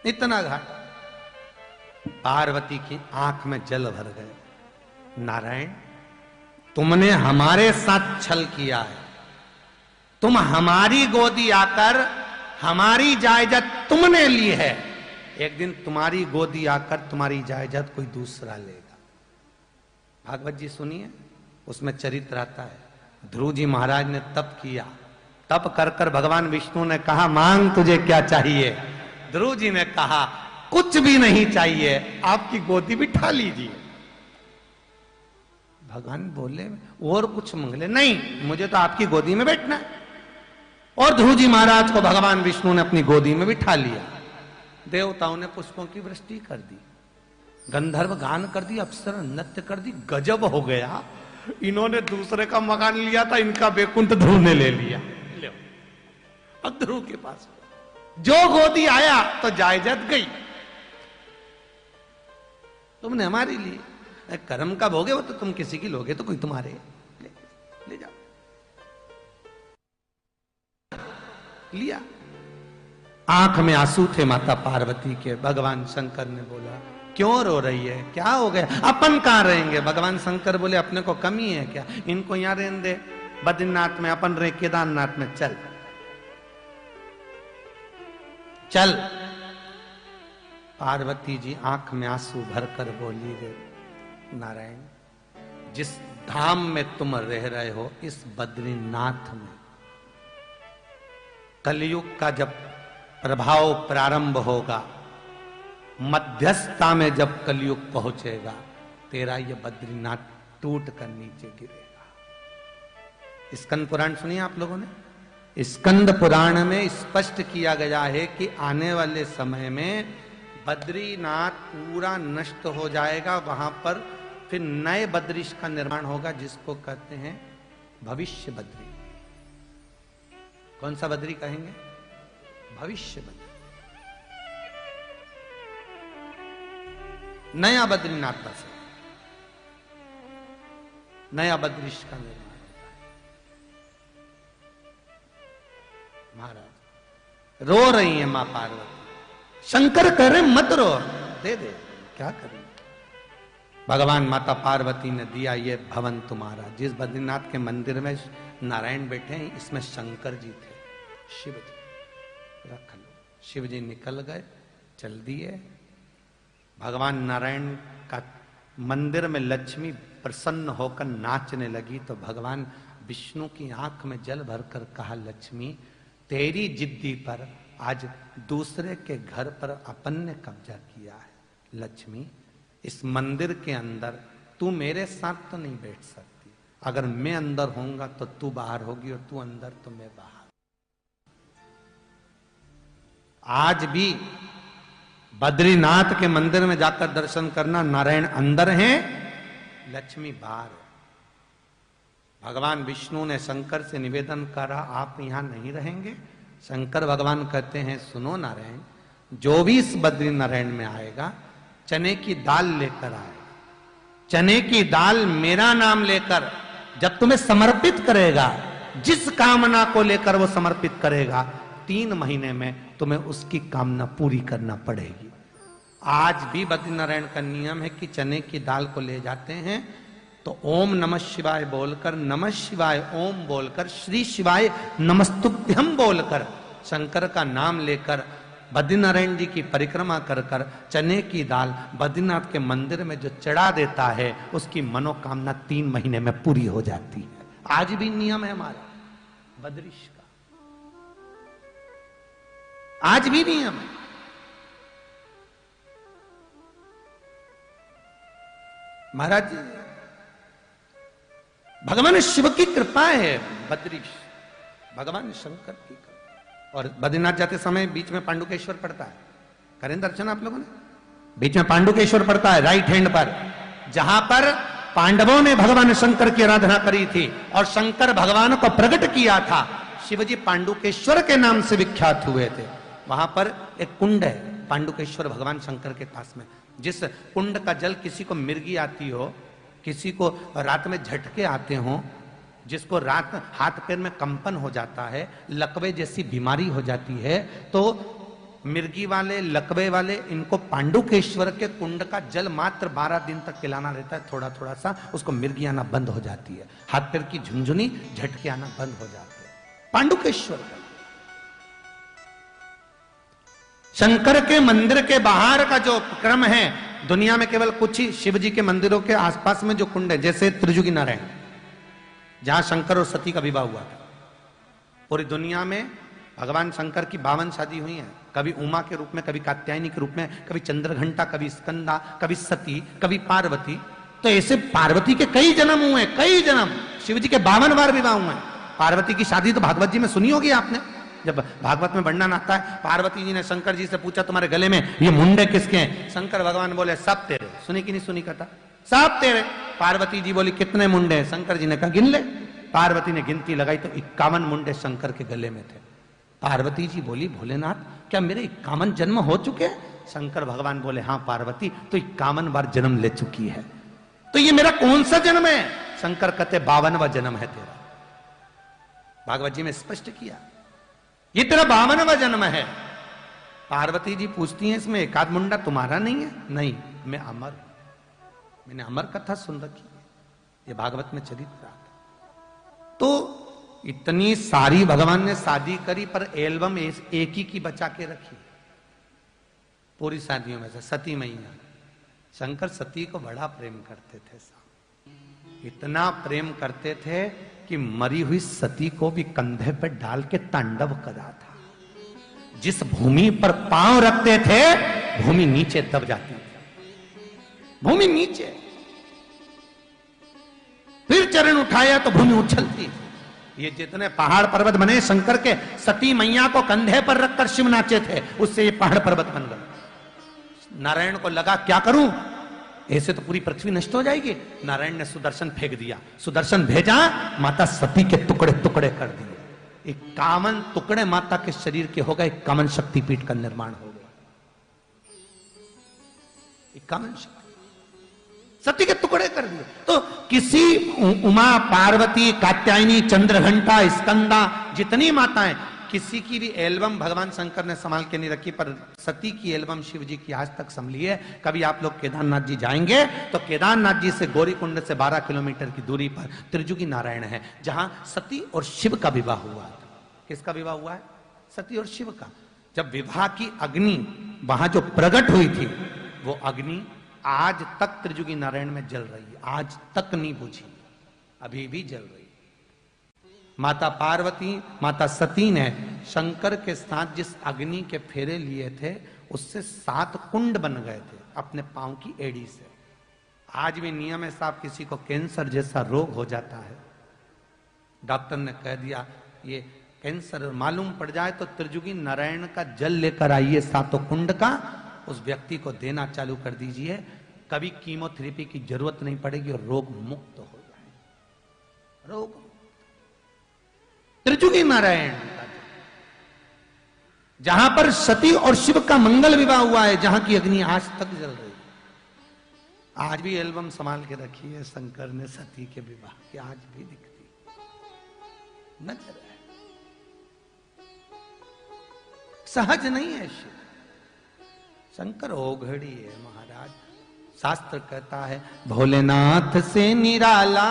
इतना घाट। पार्वती की आंख में जल भर गए। नारायण, तुमने हमारे साथ छल किया है। तुम हमारी गोदी आकर हमारी जायदाद तुमने ली है। एक दिन तुम्हारी गोदी आकर तुम्हारी जायदाद कोई दूसरा लेगा। भागवत जी सुनिए, उसमें चरित्र आता है। ध्रुव जी महाराज ने तप किया। तप कर कर भगवान विष्णु ने कहा, मांग तुझे क्या चाहिए। ध्रुव जी ने कहा, कुछ भी नहीं चाहिए, आपकी गोदी बिठा लीजिए। भगवान बोले, और कुछ मांग ले। नहीं, मुझे तो आपकी गोदी में बैठना है। और ध्रुव जी महाराज को भगवान विष्णु ने अपनी गोदी में बिठा लिया। देवताओं ने पुष्पों की वृष्टि कर दी, गंधर्व गान कर दी, अप्सरा नृत्य कर दी। गजब हो गया। इन्होंने दूसरे का मकान लिया था, इनका बैकुंठ ध्रुव ने ले लिया। ले अब ध्रुव के पास जो गोदी आया तो जायदाद गई। तुमने हमारी ली, कर्म का भोगे, वो तो तुम किसी की लोगे तो कोई तुम्हारे। ले जाओ। लिया। आंख में आंसू थे माता पार्वती के। भगवान शंकर ने बोला, क्यों रो रही है, क्या हो गया, अपन कहां रहेंगे। भगवान शंकर बोले, अपने को कमी है क्या, इनको यहां रहने दे, बद्रीनाथ में अपन रहे, केदारनाथ में चल चल। पार्वती जी आंख में आंसू भरकर बोली, रे नारायण, जिस धाम में तुम रह रहे हो, इस बद्रीनाथ में कलयुग का जब प्रभाव प्रारंभ होगा, मध्यस्थता में जब कलयुग पहुंचेगा, तेरा ये बद्रीनाथ टूट कर नीचे गिरेगा। स्कंद पुराण सुनिए आप लोगों ने। स्कंद पुराण में स्पष्ट किया गया है कि आने वाले समय में बद्रीनाथ पूरा नष्ट हो जाएगा। वहां पर फिर नए बद्रीश का निर्माण होगा, जिसको कहते हैं भविष्य बद्री। कौन सा बद्री कहेंगे? भविष्य बद्री। नया बद्रीनाथ बसे, नया बद्रीश का निर्माण होता है। महाराज रो रही है मां पार्वती। शंकर कह रहे मत रो, दे दे, क्या करें। भगवान माता पार्वती ने दिया ये भवन तुम्हारा। जिस बद्रीनाथ के मंदिर में नारायण बैठे हैं, इसमें शंकर जी थे, शिव जी। रख लो। शिव जी निकल गए, चल दिए। भगवान नारायण का मंदिर में लक्ष्मी प्रसन्न होकर नाचने लगी, तो भगवान विष्णु की आंख में जल भरकर कहा, लक्ष्मी, तेरी जिद्दी पर आज दूसरे के घर पर अपन ने कब्जा किया है। लक्ष्मी, इस मंदिर के अंदर तू मेरे साथ तो नहीं बैठ सकती। अगर मैं अंदर होऊंगा तो तू बाहर होगी, और तू अंदर तो मैं बाहर। आज भी बद्रीनाथ के मंदिर में जाकर दर्शन करना, नारायण अंदर हैं, लक्ष्मी बाहर है। भगवान विष्णु ने शंकर से निवेदन करा, आप यहां नहीं रहेंगे। शंकर भगवान कहते हैं, सुनो नारायण, जो भी इस बद्री नारायण में आएगा, चने की दाल लेकर आएगा। चने की दाल मेरा नाम लेकर जब तुम्हें समर्पित करेगा, जिस कामना को लेकर वो समर्पित करेगा, 3 महीने में तुम्हें उसकी कामना पूरी करना पड़ेगी। आज भी बद्रीनारायण का नियम है कि चने की दाल को ले जाते हैं तो ओम नमः शिवाय बोलकर, नमः शिवाय ओम बोलकर, श्री शिवाय नमस्तुभ्यम बोलकर, शंकर का नाम लेकर बद्रीनारायण जी की परिक्रमा कर कर चने की दाल बद्रीनाथ के मंदिर में जो चढ़ा देता है, उसकी मनोकामना 3 महीने में पूरी हो जाती है। आज भी नियम है हमारा बद्रीश का, आज भी नियम है। महाराज भगवान शिव की कृपा है, बद्रीश भगवान शंकर की कृपा। और बद्रीनाथ जाते समय बीच में पांडुकेश्वर पड़ता है, करें दर्शन आप लोगों ने? बीच में पांडुकेश्वर पड़ता है राइट हैंड पर, जहां पर पांडवों ने भगवान शंकर की आराधना करी थी और शंकर भगवान को प्रकट किया था। शिवजी पांडुकेश्वर के नाम से विख्यात हुए थे। वहां पर एक कुंड है पांडुकेश्वर भगवान शंकर के पास में, जिस कुंड का जल किसी को मिर्गी आती हो, किसी को रात में झटके आते हो, जिसको रात हाथ पैर में कंपन हो जाता है, लकवे जैसी बीमारी हो जाती है, तो मिर्गी वाले, लकवे वाले, इनको पांडुकेश्वर के कुंड का जल मात्र 12 दिन तक पिलाना रहता है, थोड़ा थोड़ा सा, उसको मिर्गी आना बंद हो जाती है, हाथ पैर की झुनझुनी झटके आना बंद हो जाते हैं। पांडुकेश्वर का शंकर के मंदिर के बाहर का जो क्रम है, दुनिया में केवल कुछ ही शिव जी के मंदिरों के आसपास में जो कुंड है, जैसे त्रिजुगी नारायण, जहां शंकर और सती का विवाह हुआ था। पूरी दुनिया में भगवान शंकर की 52 शादी हुई हैं, कभी उमा के रूप में, कभी कात्यायनी के रूप में, कभी चंद्रघंटा, कभी स्कंदा, कभी सती, कभी पार्वती। तो ऐसे पार्वती के कई जन्म हुए हैं, कई जन्म। शिव जी के 52 बार विवाह हुए हैं। पार्वती की शादी तो भागवत जी में सुनी होगी आपने, जब भागवत में वर्णन आता है, पार्वती जी ने शंकर जी से पूछा तुम्हारे गले में ये मुंडे किसके हैं? शंकर भगवान बोले सब तेरे। सुनी कि नहीं सुनी कथा? सब तेरे। पार्वती जी बोली कितने मुंडे हैं? शंकर जी ने कहा गिन ले। पार्वती ने गिनती लगाई तो 51 मुंडे शंकर के गले में थे। पार्वती जी बोली भोलेनाथ क्या मेरे 51 जन्म हो चुके हैं? शंकर भगवान बोले हाँ पार्वती तो 51 बार जन्म ले चुकी है। तो ये मेरा कौन सा जन्म है? शंकर कहते 52वां जन्म है तेरा। भागवत जी में स्पष्ट किया ये तेरा 52वां जन्म है। पार्वती जी पूछती हैं इसमें एकाध मुंडा तुम्हारा नहीं है? नहीं, मैं अमर, मैंने अमर कथा सुन रखी है, ये भागवत में चरित्र आता। तो इतनी सारी भगवान ने शादी करी, पर एल्बम एक ही की बचा के रखी पूरी शादियों में से, सती मैया। शंकर सती को बड़ा प्रेम करते थे, इतना प्रेम करते थे कि मरी हुई सती को भी कंधे पर डाल के तांडव करा था। जिस भूमि पर पांव रखते थे भूमि नीचे दब जाती थी, भूमि नीचे, फिर चरण उठाया तो भूमि उछलती थी। ये जितने पहाड़ पर्वत बने शंकर के, सती मैया को कंधे पर रखकर शिव नाचे थे, उससे ये पहाड़ पर्वत बन गए। नारायण को लगा क्या करूं, ऐसे तो पूरी पृथ्वी नष्ट हो जाएगी। नारायण ने सुदर्शन फेंक दिया, सुदर्शन भेजा, माता सती के टुकड़े टुकड़े कर दिए। 51 टुकड़े माता के शरीर के हो गए, 51 शक्तिपीठ का निर्माण हो गया। 51 शक्ति सती के टुकड़े कर दिए। तो किसी उमा, पार्वती, कात्यायनी, चंद्रघंटा, स्कंदा, जितनी माताएं, किसी की भी एल्बम भगवान शंकर ने संभाल के नहीं रखी, पर सती की एल्बम शिव जी की आज तक संभली है। कभी आप लोग केदारनाथ जी जाएंगे तो केदारनाथ जी से गौरीकुंड से 12 किलोमीटर की दूरी पर त्रिजुगी नारायण है, जहां सती और शिव का विवाह हुआ है। किसका विवाह हुआ है? सती और शिव का। जब विवाह की अग्नि वहां जो प्रकट हुई थी, वो अग्नि आज तक त्रिजुगी नारायण में जल रही है, आज तक नहीं बुझी, अभी भी जल रही है। माता पार्वती, माता सती ने शंकर के साथ जिस अग्नि के फेरे लिए थे, उससे 7 कुंड बन गए थे अपने पांव की एड़ी से। आज भी नियम है साहब, किसी को कैंसर जैसा रोग हो जाता है, डॉक्टर ने कह दिया ये कैंसर मालूम पड़ जाए तो त्रिजुगी नारायण का जल लेकर आइए 7 कुंड का, उस व्यक्ति को देना चालू कर दीजिए, कभी कीमोथेरेपी की जरूरत नहीं पड़ेगी और रोग मुक्त हो जाए। रोग त्रिजुगी नारायण, जहां पर सती और शिव का मंगल विवाह हुआ है, जहां की अग्नि आज तक जल रही है। आज भी एल्बम संभाल के रखी है शंकर ने सती के विवाह की, आज भी दिखती नजर है। सहज नहीं है शिव, शंकर ओघड़ी है महाराज। शास्त्र कहता है भोलेनाथ से निराला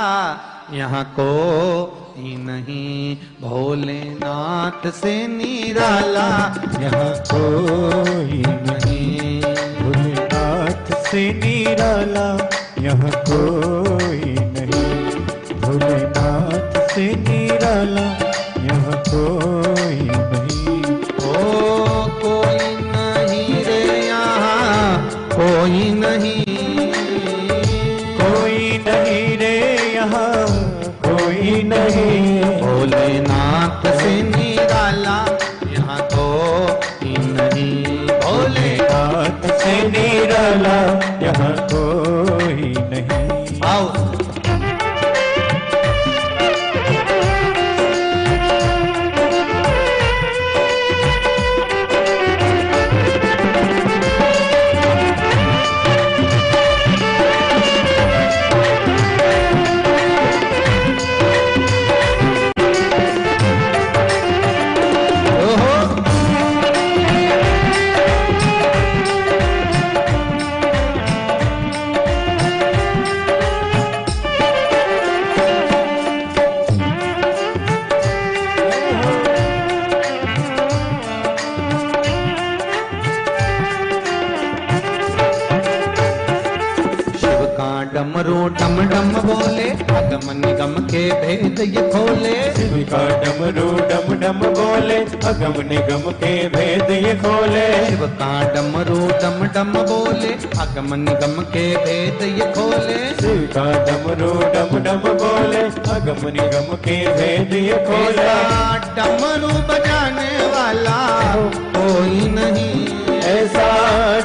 यहाँ को ही नहीं, भोलेनाथ से निराला यहाँ कोई नहीं, भोलेनाथ से निराला यहाँ कोई नहीं, भोलेनाथ से निराला यहाँ कोई नहीं। ओ कोई नहीं रे यहाँ, कोई नहीं, कोई नहीं रे यहाँ, कोई नहीं, भोलेनाथ से निराला यहाँ कोई नहीं, भोलेनाथ से निराला यहाँ कोई नहीं। आओ डमरू डम डम बोले, अगम निगम के भेद ये खोले। शिव का डमरू डम डम बोले, अगम निगम के भेद ये खोले। शिव का डमरू डम डम बोले, अगम निगम के भेद ये खोले। शिव का डमरू डम डम बोले, अगम निगम के भेद ये खोले। डमरू बजाने वाला कोई नहीं, ऐसा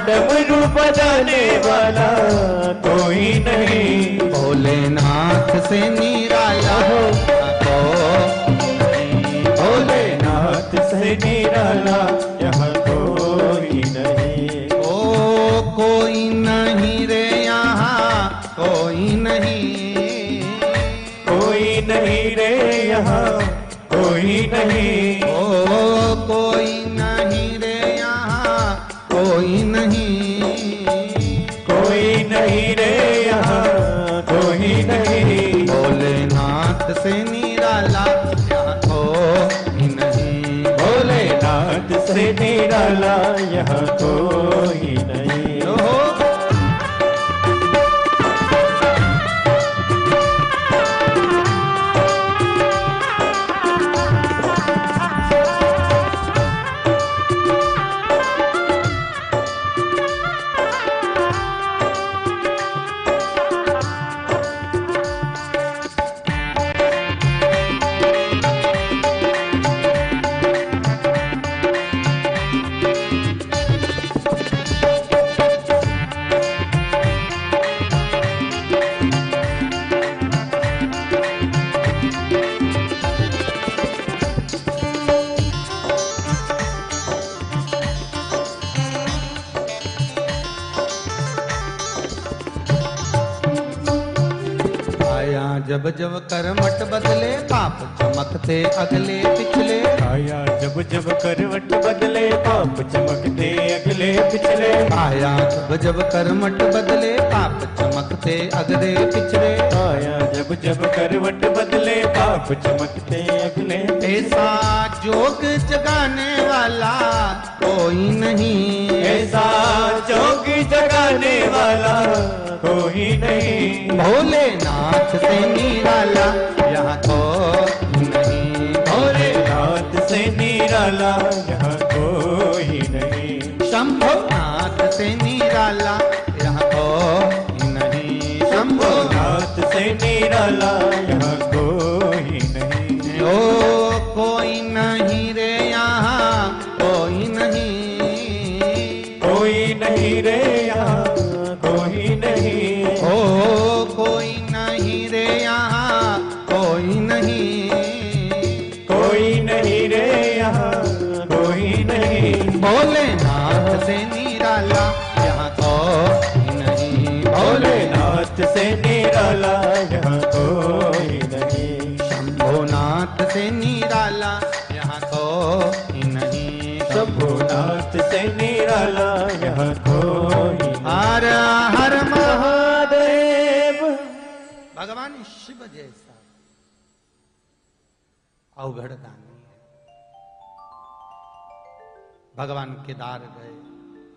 डमरू बजाने वाला कोई नहीं। भोलेनाथ से निराला को नहीं, भोलेनाथ से निराला यहाँ कोई नहीं। ओ कोई नहीं रे यहाँ कोई नहीं, कोई नहीं रे यहाँ कोई नहीं। ओ कोई नहीं रे यहाँ कोई नहीं, कोई नहीं रे यहाँ कोई नहीं। भोलेनाथ से निराला यहाँ कोई नहीं, भोलेनाथ से निराला यहाँ कोई नहीं। ओहो। जब जब करवट बदले पाप चमकते अगले पिछले, आया जब जब करवट बदले पाप चमकते अगले पिछले। आया जब जब करवट बदले पाप चमकते अगले पिछले। आया जब जब करवट बदले पाप चमकते अगले। ऐसा जोग जगाने वाला कोई नहीं, ऐसा जोग जगाने वाला कोई नहीं। भोलेनाथ से निराला यहाँ कोई नहीं, भोलेनाथ से निराला यहाँ कोई नहीं। शंभुनाथ से निराला यहाँ कोई नहीं, शंभुनाथ से निराला यहाँ कोई नहीं। ओ कोई नहीं रे यहाँ कोई नहीं, कोई नहीं रे यहाँ कोई नहीं। ओ कोई नहीं रे यहाँ कोई नहीं, कोई नहीं रे यहाँ कोई नहीं। भोलेनाथ से निराला यहाँ कोई नहीं, भोलेनाथ से निराला यहाँ कोई नहीं। शंभुनाथ से निराला यहाँ कोई नहीं, शंभुनाथ से निराला यहाँ कोई नहीं। हर हर महादेव। भगवान शिव जैसा अवघड़ दानी है। भगवान केदार गए,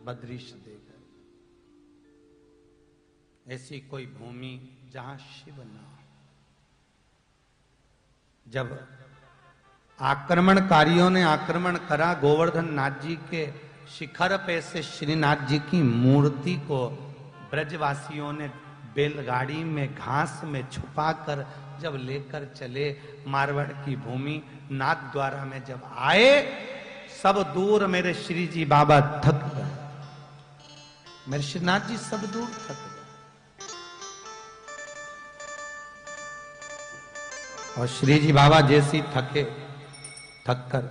बद्रीश दे गए, ऐसी कोई भूमि जहां शिव न हो। जब आक्रमणकारियों ने आक्रमण करा, गोवर्धन नाथ जी के शिखर पे से श्रीनाथ जी की मूर्ति को ब्रजवासियों ने बैलगाड़ी में घास में छुपाकर जब लेकर चले मारवाड़ की भूमि नाथ द्वारा में जब आए, सब दूर मेरे श्री जी बाबा थक गए, मेरे श्रीनाथ जी सब दूर थक गए। और श्री जी बाबा जैसी थके, थक कर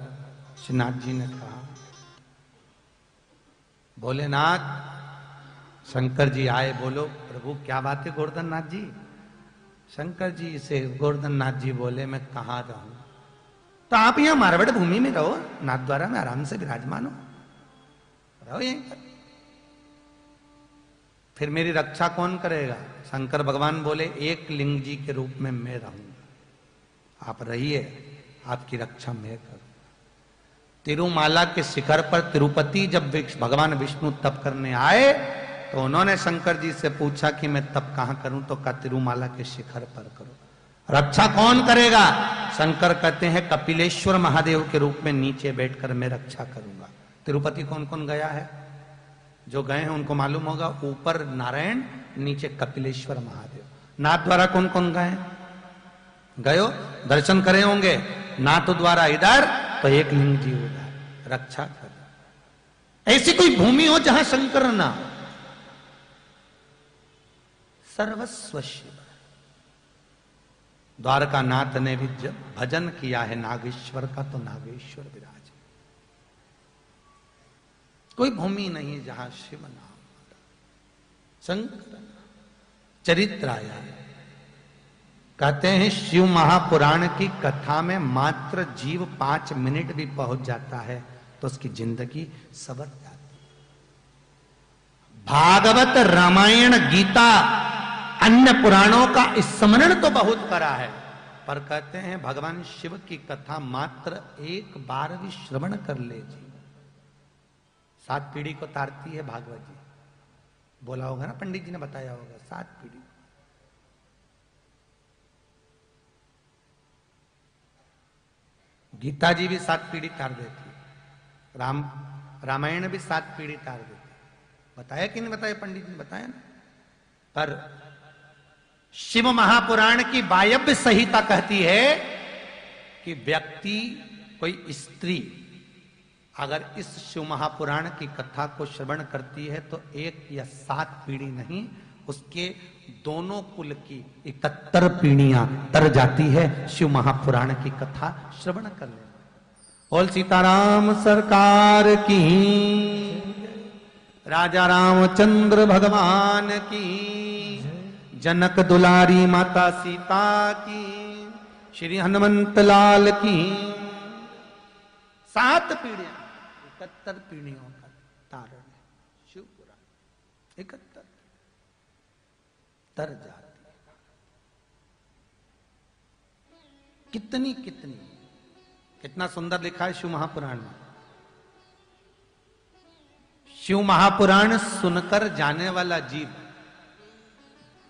श्रीनाथ जी ने कहा, भोलेनाथ। शंकर जी आए, बोलो प्रभु क्या बात है गोवर्धन नाथ जी। शंकर जी से गोवर्धन नाथ जी बोले, मैं कहाँ रहूं? तो आप यहाँ मारवाड़ भूमि में रहो, नाथ द्वारा में आराम से विराजमान हो, रहो यहीं पर। फिर मेरी रक्षा कौन करेगा? शंकर भगवान बोले, एक लिंग जी के रूप में मैं रहूंगा, आप रहिए, आपकी रक्षा मैं करूं। तिरुमाला के शिखर पर तिरुपति जब भगवान विष्णु तप करने आए, तो उन्होंने शंकर जी से पूछा कि मैं तप कहां करूं, तो का तिरुमाला के शिखर पर करो। रक्षा कौन करेगा? शंकर कहते हैं कपिलेश्वर महादेव के रूप में नीचे बैठकर मैं रक्षा करूंगा। तिरुपति कौन कौन गया है? जो गए हैं उनको मालूम होगा, ऊपर नारायण, नीचे कपिलेश्वर महादेव। नाथ द्वारा कौन कौन गए? गयो, दर्शन करे होंगे। नाथ द्वारा इधर तो एक लिंग जी उधर, रक्षा कर। ऐसी कोई भूमि हो जहां शंकर ना हो। सर्वस्व शिव। द्वारका नाथ ने भी जब भजन किया है नागेश्वर का, तो नागेश्वर विराज। कोई भूमि नहीं जहां शिव नाम, शंकर चरित्र आया है। कहते हैं शिव महापुराण की कथा में मात्र जीव 5 मिनट भी पहुंच जाता है तो उसकी जिंदगी सवर जाती है। भागवत, रामायण, गीता, अन्य पुराणों का स्मरण तो बहुत करा है, पर कहते हैं भगवान शिव की कथा मात्र एक बार भी श्रवण कर ले जी, 7 पीढ़ी को तारती है। भागवत जी बोला होगा ना, पंडित जी ने बताया होगा, 7 पीढ़ी। गीता जी भी 7 पीढ़ी तार देती। रामायण भी 7 पीढ़ी तार देती। बताया कि नहीं बताया? पंडित जी ने बताया ना। पर शिव महापुराण की वायव्य संहिता कहती है कि व्यक्ति, कोई स्त्री अगर इस शिव महापुराण की कथा को श्रवण करती है तो 1 या 7 पीढ़ी नहीं, उसके दोनों कुल की 71 पीढ़ियां तर जाती है शिव महापुराण की कथा श्रवण कर ले। बोल सीताराम सरकार की, राजा रामचंद्र भगवान की, जनक दुलारी माता सीता की, श्री हनुमंत लाल की। 7 पीढ़ियां, 71 पीढ़ियों का तारण है शिव पुराण। 71 तर जाती है। कितनी कितनी, कितना सुंदर लिखा है शिव महापुराण में। शिव महापुराण सुनकर जाने वाला जीव,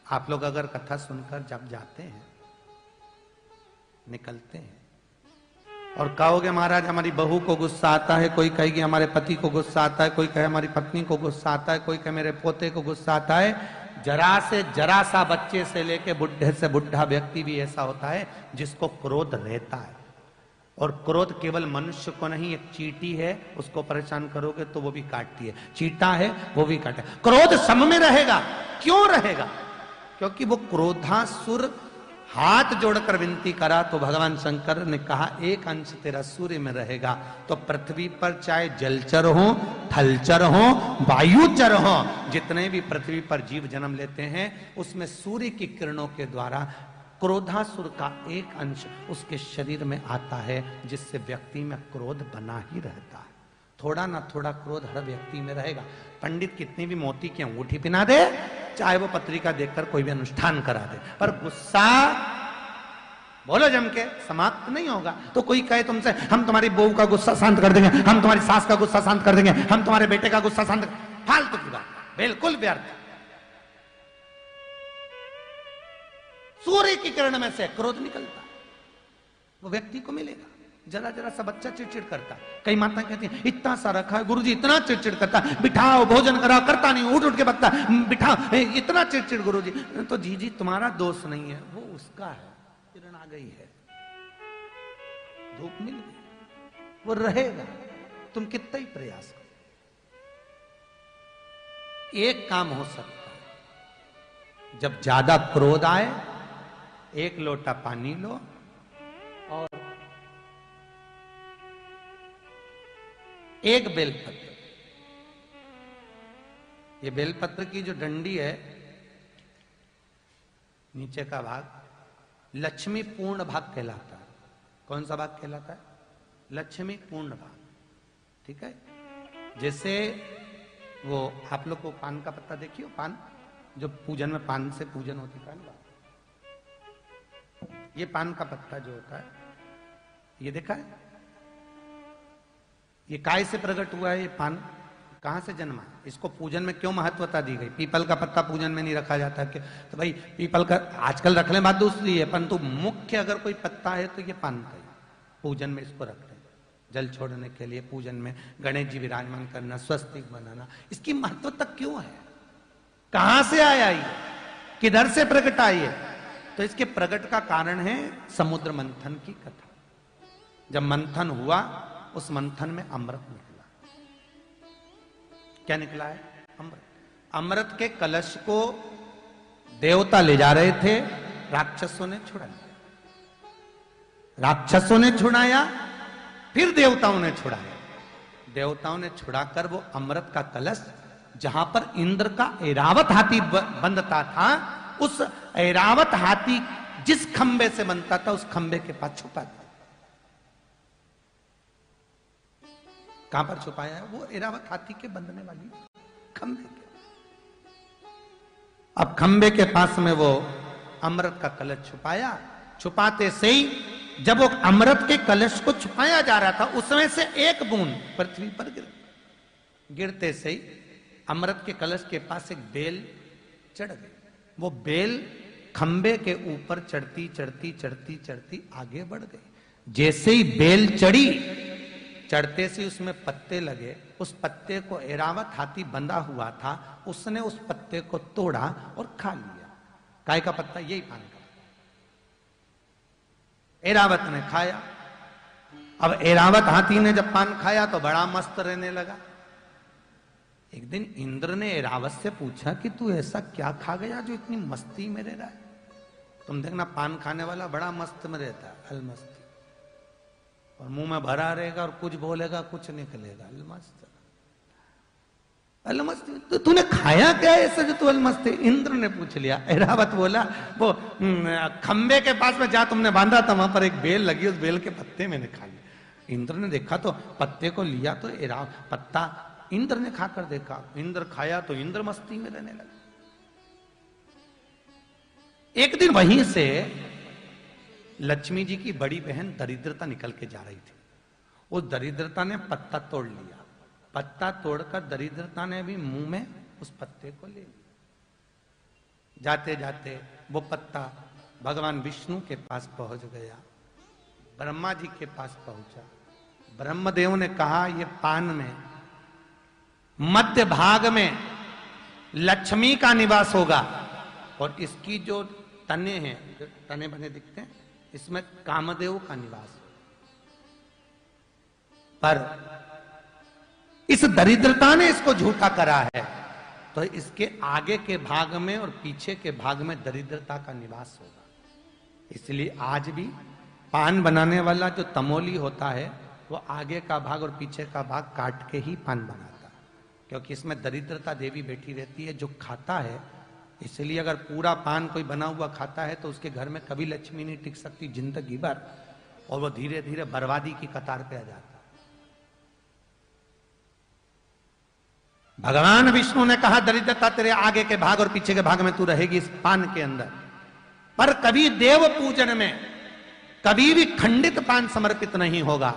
आप लोग अगर कथा सुनकर जब जाते हैं, निकलते हैं और कहोगे महाराज हमारी बहू को गुस्सा आता है, कोई कहेगी हमारे पति को गुस्सा आता है, कोई कहे हमारी पत्नी को गुस्सा आता है, कोई कहे मेरे पोते को गुस्सा आता है। जरा से जरा सा बच्चे से लेके बुढ़े से बुढ़ा व्यक्ति भी ऐसा होता है जिसको क्रोध रहता है। और क्रोध केवल मनुष्य को नहीं, एक चींटी है उसको परेशान करोगे तो वो भी काटती है, चींटा है वो भी काटे। क्रोध सब में रहेगा। क्यों रहेगा? क्योंकि वो क्रोधासुर हाथ जोड़कर विनती करा तो भगवान शंकर ने कहा एक अंश तेरा सूर्य में रहेगा। तो पृथ्वी पर चाहे जलचर हो, थलचर हो, वायुचर हो, जितने भी पृथ्वी पर जीव जन्म लेते हैं उसमें सूर्य की किरणों के द्वारा क्रोधासुर का एक अंश उसके शरीर में आता है, जिससे व्यक्ति में क्रोध बना ही रहता है। थोड़ा ना थोड़ा क्रोध हर व्यक्ति में रहेगा। पंडित कितनी भी मोती की अंगूठी पिना दे, चाहे वो पत्रिका देखकर कोई भी अनुष्ठान करा दे, पर गुस्सा बोलो जम के समाप्त नहीं होगा। तो कोई कहे तुमसे हम तुम्हारी बहू का गुस्सा शांत कर देंगे, हम तुम्हारी सास का गुस्सा शांत कर देंगे, हम तुम्हारे बेटे का गुस्सा शांत, फालतू की बात, बिल्कुल व्यर्थ। सूर्य की किरण में से क्रोध निकलता है, वो व्यक्ति को मिलेगा। जरा जरा सा बच्चा चिड़चिड़ करता है, कई माता कहती हैं इतना सा रखा है गुरुजी, इतना चिड़चिड़ करता है, बिठाओ भोजन कराओ, करता नहीं, उठ उठ के बकता, बिठाओ, इतना चिड़चिड़ गुरुजी। तो जी तुम्हारा दोष नहीं है, वो उसका है। किरण आ गई है, धूप मिल गई, वो रहेगा, तुम कितना ही प्रयास करो। एक काम हो सकता है, जब ज्यादा क्रोध आए 1 लोटा पानी लो और 1 बेलपत्र। ये बेलपत्र की जो डंडी है, नीचे का भाग लक्ष्मी पूर्ण भाग कहलाता है। कौन सा भाग कहलाता है? लक्ष्मी पूर्ण भाग। ठीक है। जैसे वो आप लोग को पान का पत्ता देखियो, पान जो पूजन में पान से पूजन होती है, ये पान का पत्ता जो होता है, ये देखा है, ये काय से प्रकट हुआ है? ये पान कहां से जन्मा? इसको पूजन में क्यों महत्वता दी गई? पीपल का पत्ता पूजन में नहीं रखा जाता कि तो भाई पीपल का आजकल रख लें, बात दूसरी है, परंतु मुख्य अगर कोई पत्ता है तो ये पान का ही। पूजन में इसको रखते हैं जल छोड़ने के लिए, पूजन में गणेश जी विराजमान करना, स्वस्तिक बनाना, इसकी महत्वता क्यों है? कहां से आया ये, किधर से प्रकट आई है? तो इसके प्रकट का कारण है समुद्र मंथन की कथा। जब मंथन हुआ, उस मंथन में अमृत निकला। क्या निकला है? अमृत। अमृत के कलश को देवता ले जा रहे थे, राक्षसों ने छुड़ाया। राक्षसों ने छुड़ाया, फिर देवताओं ने छुड़ाया। देवताओं ने छुड़ाकर वो अमृत का कलश, जहां पर इंद्र का ऐरावत हाथी बंधता था, उस ऐरावत हाथी जिस खंबे से बनता था, उस खंबे के पास छुपा दिया। कहां पर छुपाया है? वो ऐरावत हाथी के बंधने वाली खंबे के। अब खंबे के पास में वो अमृत का कलश छुपाया। छुपाते से ही जब वो अमृत के कलश को छुपाया जा रहा था, उसमें से एक बूंद पृथ्वी पर गिरते से ही अमृत के कलश के पास एक बेल चढ़ गई। वो बेल खंबे के ऊपर चढ़ती चढ़ती चढ़ती चढ़ती आगे बढ़ गई। जैसे ही बेल चढ़ी, चढ़ते से उसमें पत्ते लगे। उस पत्ते को ऐरावत हाथी बंधा हुआ था, उसने उस पत्ते को तोड़ा और खा लिया। काय का पत्ता? यही पान का। ऐरावत ने खाया। अब ऐरावत हाथी ने जब पान खाया तो बड़ा मस्त रहने लगा। एक दिन इंद्र ने ऐरावत से पूछा कि तू ऐसा क्या खा गया जो इतनी मस्ती में रह रहा है? तुम देखना, पान खाने वाला बड़ा मस्त में रहता है, अलमस्ती, और मुंह में भरा रहेगा और कुछ बोलेगा कुछ निकलेगा, अलमस्त अलमस्त। तो तूने खाया क्या ऐसा जो तू अलमस्त है? इंद्र ने पूछ लिया। ऐरावत बोला, वो खंबे के पास में जहां तुमने बांधा था, वहां पर एक बेल लगी, उस बेल के पत्ते मैंने खा लिया। इंद्र ने देखा तो पत्ते को लिया, तो ऐरावत पत्ता इंद्र ने खाकर देखा। इंद्र खाया तो इंद्र मस्ती में रहने लगा। एक दिन वहीं से लक्ष्मी जी की बड़ी बहन दरिद्रता निकल के जा रही थी। उस दरिद्रता ने पत्ता तोड़ लिया। पत्ता तोड़कर दरिद्रता ने भी मुंह में उस पत्ते को ले लिया। जाते जाते वो पत्ता भगवान विष्णु के पास पहुंच गया, ब्रह्मा जी के पास पहुंचा। ब्रह्मदेव ने कहा, ये पान में मध्य भाग में लक्ष्मी का निवास होगा, और इसकी जो तने हैं, जो तने बने दिखते हैं, इसमें कामदेव का निवास होगा। पर इस दरिद्रता ने इसको झूठा करा है, तो इसके आगे के भाग में और पीछे के भाग में दरिद्रता का निवास होगा। इसलिए आज भी पान बनाने वाला जो तमोली होता है, वो आगे का भाग और पीछे का भाग काट के ही पान बनाता है, क्योंकि इसमें दरिद्रता देवी बैठी रहती है जो खाता है। इसलिए अगर पूरा पान कोई बना हुआ खाता है तो उसके घर में कभी लक्ष्मी नहीं टिक सकती जिंदगी भर, और वो धीरे धीरे बर्बादी की कतार पे आ जाता है। भगवान विष्णु ने कहा, दरिद्रता तेरे आगे के भाग और पीछे के भाग में तू रहेगी इस पान के अंदर। पर कभी देव पूजन में कभी भी खंडित पान समर्पित नहीं होगा।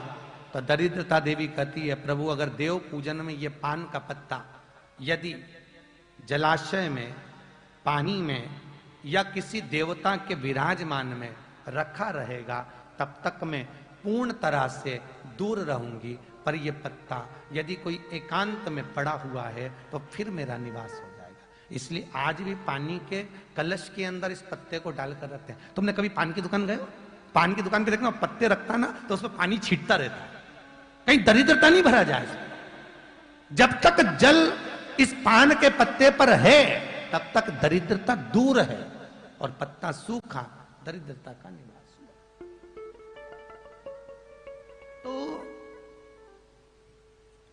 तो दरिद्रता देवी कहती है, प्रभु अगर देव पूजन में ये पान का पत्ता यदि जलाशय में, पानी में या किसी देवता के विराजमान में रखा रहेगा, तब तक मैं पूर्ण तरह से दूर रहूंगी। पर यह पत्ता यदि कोई एकांत में पड़ा हुआ है तो फिर मेरा निवास हो जाएगा। इसलिए आज भी पानी के कलश के अंदर इस पत्ते को डालकर रखते हैं। तुमने कभी पान की दुकान गए हो? पान की दुकान पे देखना, पत्ते रखता ना तो उसमें पानी छींटता रहता है, कहीं दरिद्रता नहीं भरा जाए। जब तक जल इस पान के पत्ते पर है तब तक दरिद्रता दूर है, और पत्ता सूखा दरिद्रता का निवास हुआ। तो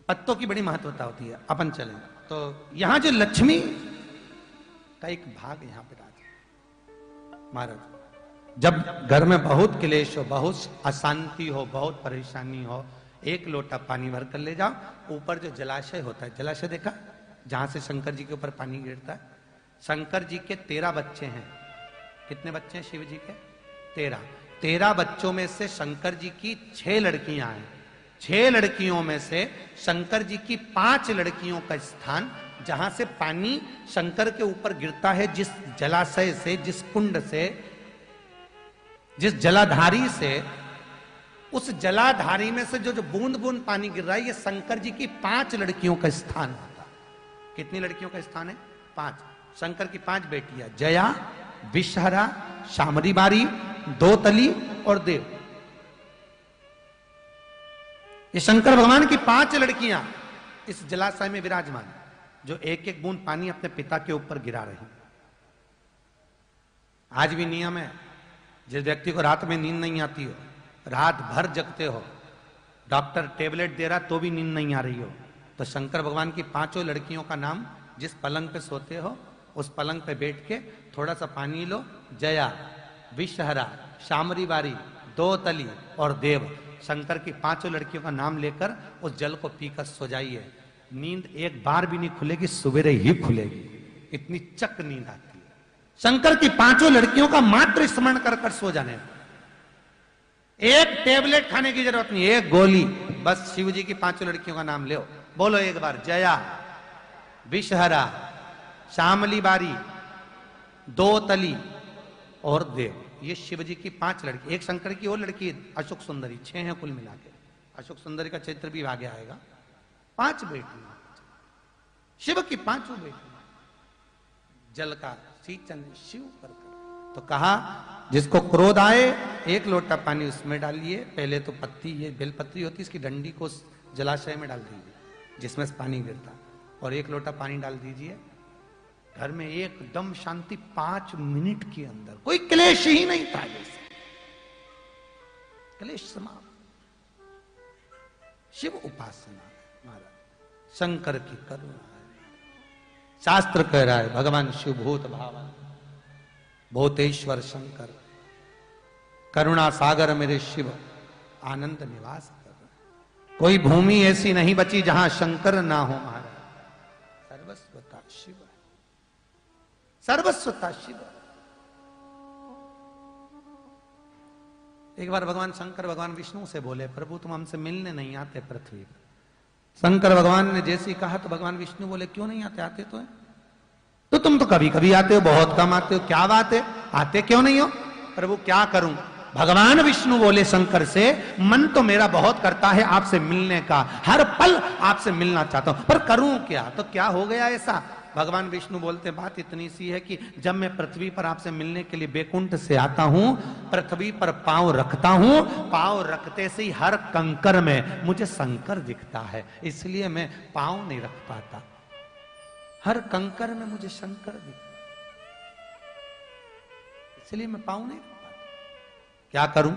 पत्तों की बड़ी महत्वता होती है। अपन चलें तो यहां जो लक्ष्मी का एक भाग यहां पे राजा महाराज, जब घर में बहुत क्लेश हो, बहुत अशांति हो, बहुत परेशानी हो, एक लोटा पानी भर कर ले जाओ। ऊपर जो जलाशय होता है, जलाशय देखा जहां से शंकर जी के ऊपर पानी गिरता है। शंकर जी के 13 बच्चे हैं। कितने बच्चे हैं शिव जी के? 13। 13 बच्चों में से शंकर जी की 6 लड़कियां हैं। 6 लड़कियों में से शंकर जी की 5 लड़कियों का स्थान, जहां से पानी शंकर के ऊपर गिरता है, जिस जलाशय से, जिस कुंड से, जिस जलाधारी से, उस जलाधारी में से जो जो बूंद बूंद पानी गिर रहा है, ये शंकर जी की 5 लड़कियों का स्थान होता है। कितनी लड़कियों का स्थान है? 5। शंकर की 5 बेटियां, जया, विषहरा, शामरी बारी, दोतली और देव। ये शंकर भगवान की 5 लड़कियां इस जलाशय में विराजमान, जो एक एक बूंद पानी अपने पिता के ऊपर गिरा रही। आज भी नियम है, जिस व्यक्ति को रात में नींद नहीं आती हो, रात भर जगते हो, डॉक्टर टेबलेट दे रहा तो भी नींद नहीं आ रही हो, तो शंकर भगवान की 5 लड़कियों का नाम, जिस पलंग पे सोते हो उस पलंग पे बैठ के थोड़ा सा पानी लो, जया, विषहरा, शामरी बारी, दोतली और देव, शंकर की 5 लड़कियों का नाम लेकर उस जल को पीकर सो जाइए। नींद एक बार भी नहीं खुलेगी, सवेरे ही खुलेगी, इतनी चक नींद आती है। शंकर की 5 लड़कियों का मात्र स्मरण कर कर सो जाने, एक टेबलेट खाने की जरूरत नहीं, एक गोली, बस शिव जी की 5 लड़कियों का नाम ले, बोलो एक बार, जया, विषहरा, शामली बारी, दोतली और देव। ये शिव जी की 5 लड़की। एक शंकर की और लड़की अशोक सुंदरी, 6 हैं कुल मिला के। अशोक सुंदरी का चरित्र भी आगे आएगा। 5 बेटियां, शिव की 5 बेटियां, जल का सिंचन शिव कर। तो कहा जिसको क्रोध आए 1 लोटा पानी उसमें डालिए, पहले तो पत्ती, ये बेलपत्री होती, इसकी डंडी को जलाशय में डाल दीजिए जिसमें से पानी गिरता, और 1 लोटा पानी डाल दीजिए। घर में एकदम शांति, 5 मिनट के अंदर कोई क्लेश ही नहीं था, जैसे क्लेश समाप्त। शिव उपासना महाराज, शंकर की करुणा है। शास्त्र कह रहा है भगवान शिव भूत भावन, भूतेश्वर शंकर, करुणा सागर मेरे शिव आनंद निवास कर। कोई भूमि ऐसी नहीं बची जहां शंकर ना हो महाराज। सर्वस्वता शिव है, सर्वस्वता शिव। एक बार भगवान शंकर भगवान विष्णु से बोले, प्रभु तुम हमसे मिलने नहीं आते पृथ्वी पर। शंकर भगवान ने जैसे ही कहा तो भगवान विष्णु बोले, क्यों नहीं आते? आते तो है, तो तुम तो कभी कभी आते हो, बहुत कम आते हो, क्या बात है, आते क्यों नहीं हो? प्रभु क्या करूं? भगवान विष्णु बोले शंकर से, मन तो मेरा बहुत करता है आपसे मिलने का, हर पल आपसे मिलना चाहता हूं, पर करूं क्या? तो क्या हो गया ऐसा? भगवान विष्णु बोलते, बात इतनी सी है कि जब मैं पृथ्वी पर आपसे मिलने के लिए बैकुंठ से आता हूं, पृथ्वी पर पांव रखता हूं, पांव रखते से ही हर कंकर में मुझे शंकर दिखता है, इसलिए मैं पांव नहीं रख पाता, हर कंकर में मुझे शंकर दिखता, इसलिए मैं पांव नहीं रख पाता, क्या करूं?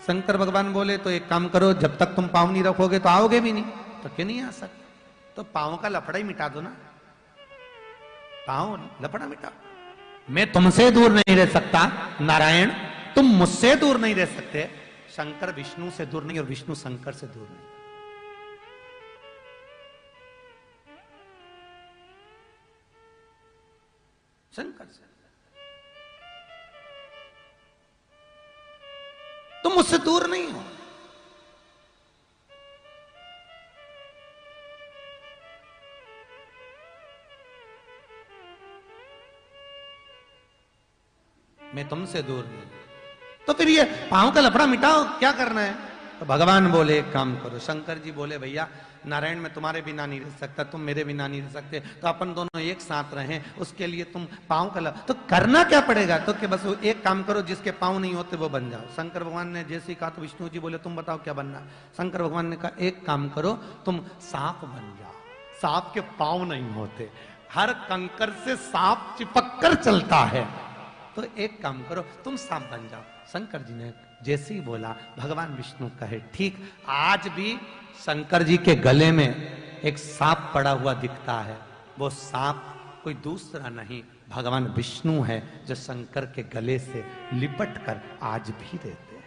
शंकर भगवान बोले, तो एक काम करो, जब तक तुम पांव नहीं रखोगे तो आओगे भी नहीं। तो क्यों नहीं आ सकते? तो पांव का लफड़ा ही मिटा दो ना, पांव लफड़ा मिटा। मैं तुमसे दूर नहीं रह सकता नारायण, तुम मुझसे दूर नहीं रह सकते। शंकर विष्णु से दूर नहीं और विष्णु शंकर से दूर नहीं। शंकर से तुम मुझसे दूर नहीं हो। मैं तुमसे दूर नहीं, तो फिर ये पांव का लफड़ा मिटाओ, क्या करना है? तो भगवान बोले एक काम करो। शंकर जी बोले, भैया नारायण मैं तुम्हारे बिना नहीं रह सकता, तुम मेरे बिना नहीं रह सकते, तो अपन दोनों एक साथ रहें, उसके लिए तुम पांव का तो करना क्या पड़ेगा? तो कि बस एक काम करो, जिसके पांव नहीं होते वो बन जाओ। शंकर भगवान ने जैसे ही कहा तो विष्णु जी बोले, तुम बताओ क्या बनना? शंकर भगवान ने कहा, एक काम करो, तुम सांप बन जाओ। सांप के पांव नहीं होते, हर कंकर से सांप चिपक कर चलता है, तो एक काम करो, तुम सांप बन जाओ। शंकर जी ने जैसे ही बोला, भगवान विष्णु कहे ठीक। आज भी शंकर जी के गले में एक सांप पड़ा हुआ दिखता है, वो सांप कोई दूसरा नहीं, भगवान विष्णु है, जो शंकर के गले से लिपट कर आज भी रहते हैं,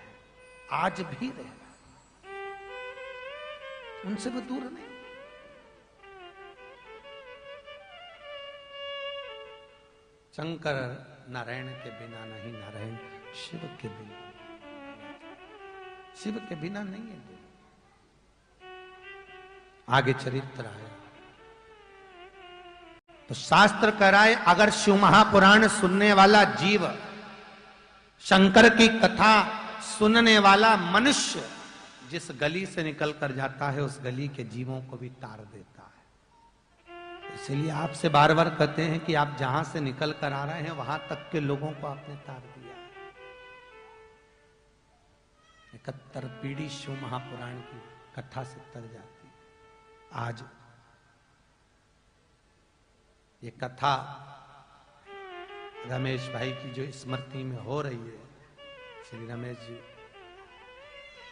आज भी रहना, उनसे वो दूर नहीं। शंकर नारायण के बिना नहीं, नारायण शिव के बिना, शिव के बिना नहीं है। आगे चरित्र आया। तो शास्त्र कह रहा है अगर शिव महापुराण सुनने वाला जीव, शंकर की कथा सुनने वाला मनुष्य जिस गली से निकल कर जाता है उस गली के जीवों को भी तार देता है। इसलिए आपसे बार बार कहते हैं कि आप जहां से निकल कर आ रहे हैं वहां तक के लोगों को आपने तार दिया। 71 पीढ़ी शिव महापुराण की कथा से तर जाती है। आज ये कथा रमेश भाई की जो स्मृति में हो रही है, श्री रमेश जी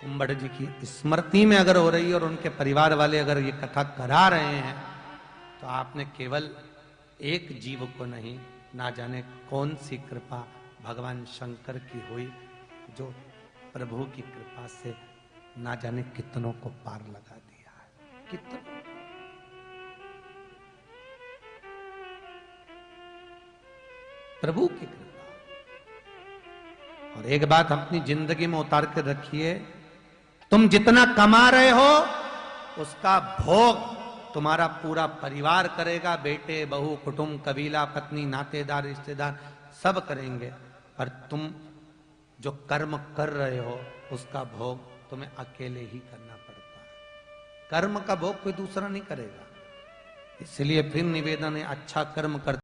कुंभड़ जी की स्मृति में अगर हो रही है और उनके परिवार वाले अगर ये कथा करा रहे हैं, तो आपने केवल एक जीव को नहीं, ना जाने कौन सी कृपा भगवान शंकर की हुई, जो प्रभु की कृपा से ना जाने कितनों को पार लगा दिया है। कितनों प्रभु की कृपा। और एक बात अपनी जिंदगी में उतार कर रखिए, तुम जितना कमा रहे हो उसका भोग तुम्हारा पूरा परिवार करेगा, बेटे बहू कुटुंब कबीला पत्नी नातेदार रिश्तेदार सब करेंगे, पर तुम जो कर्म कर रहे हो उसका भोग तुम्हें अकेले ही करना पड़ता है। कर्म का भोग कोई दूसरा नहीं करेगा। इसलिए फिर निवेदन है, अच्छा कर्म करते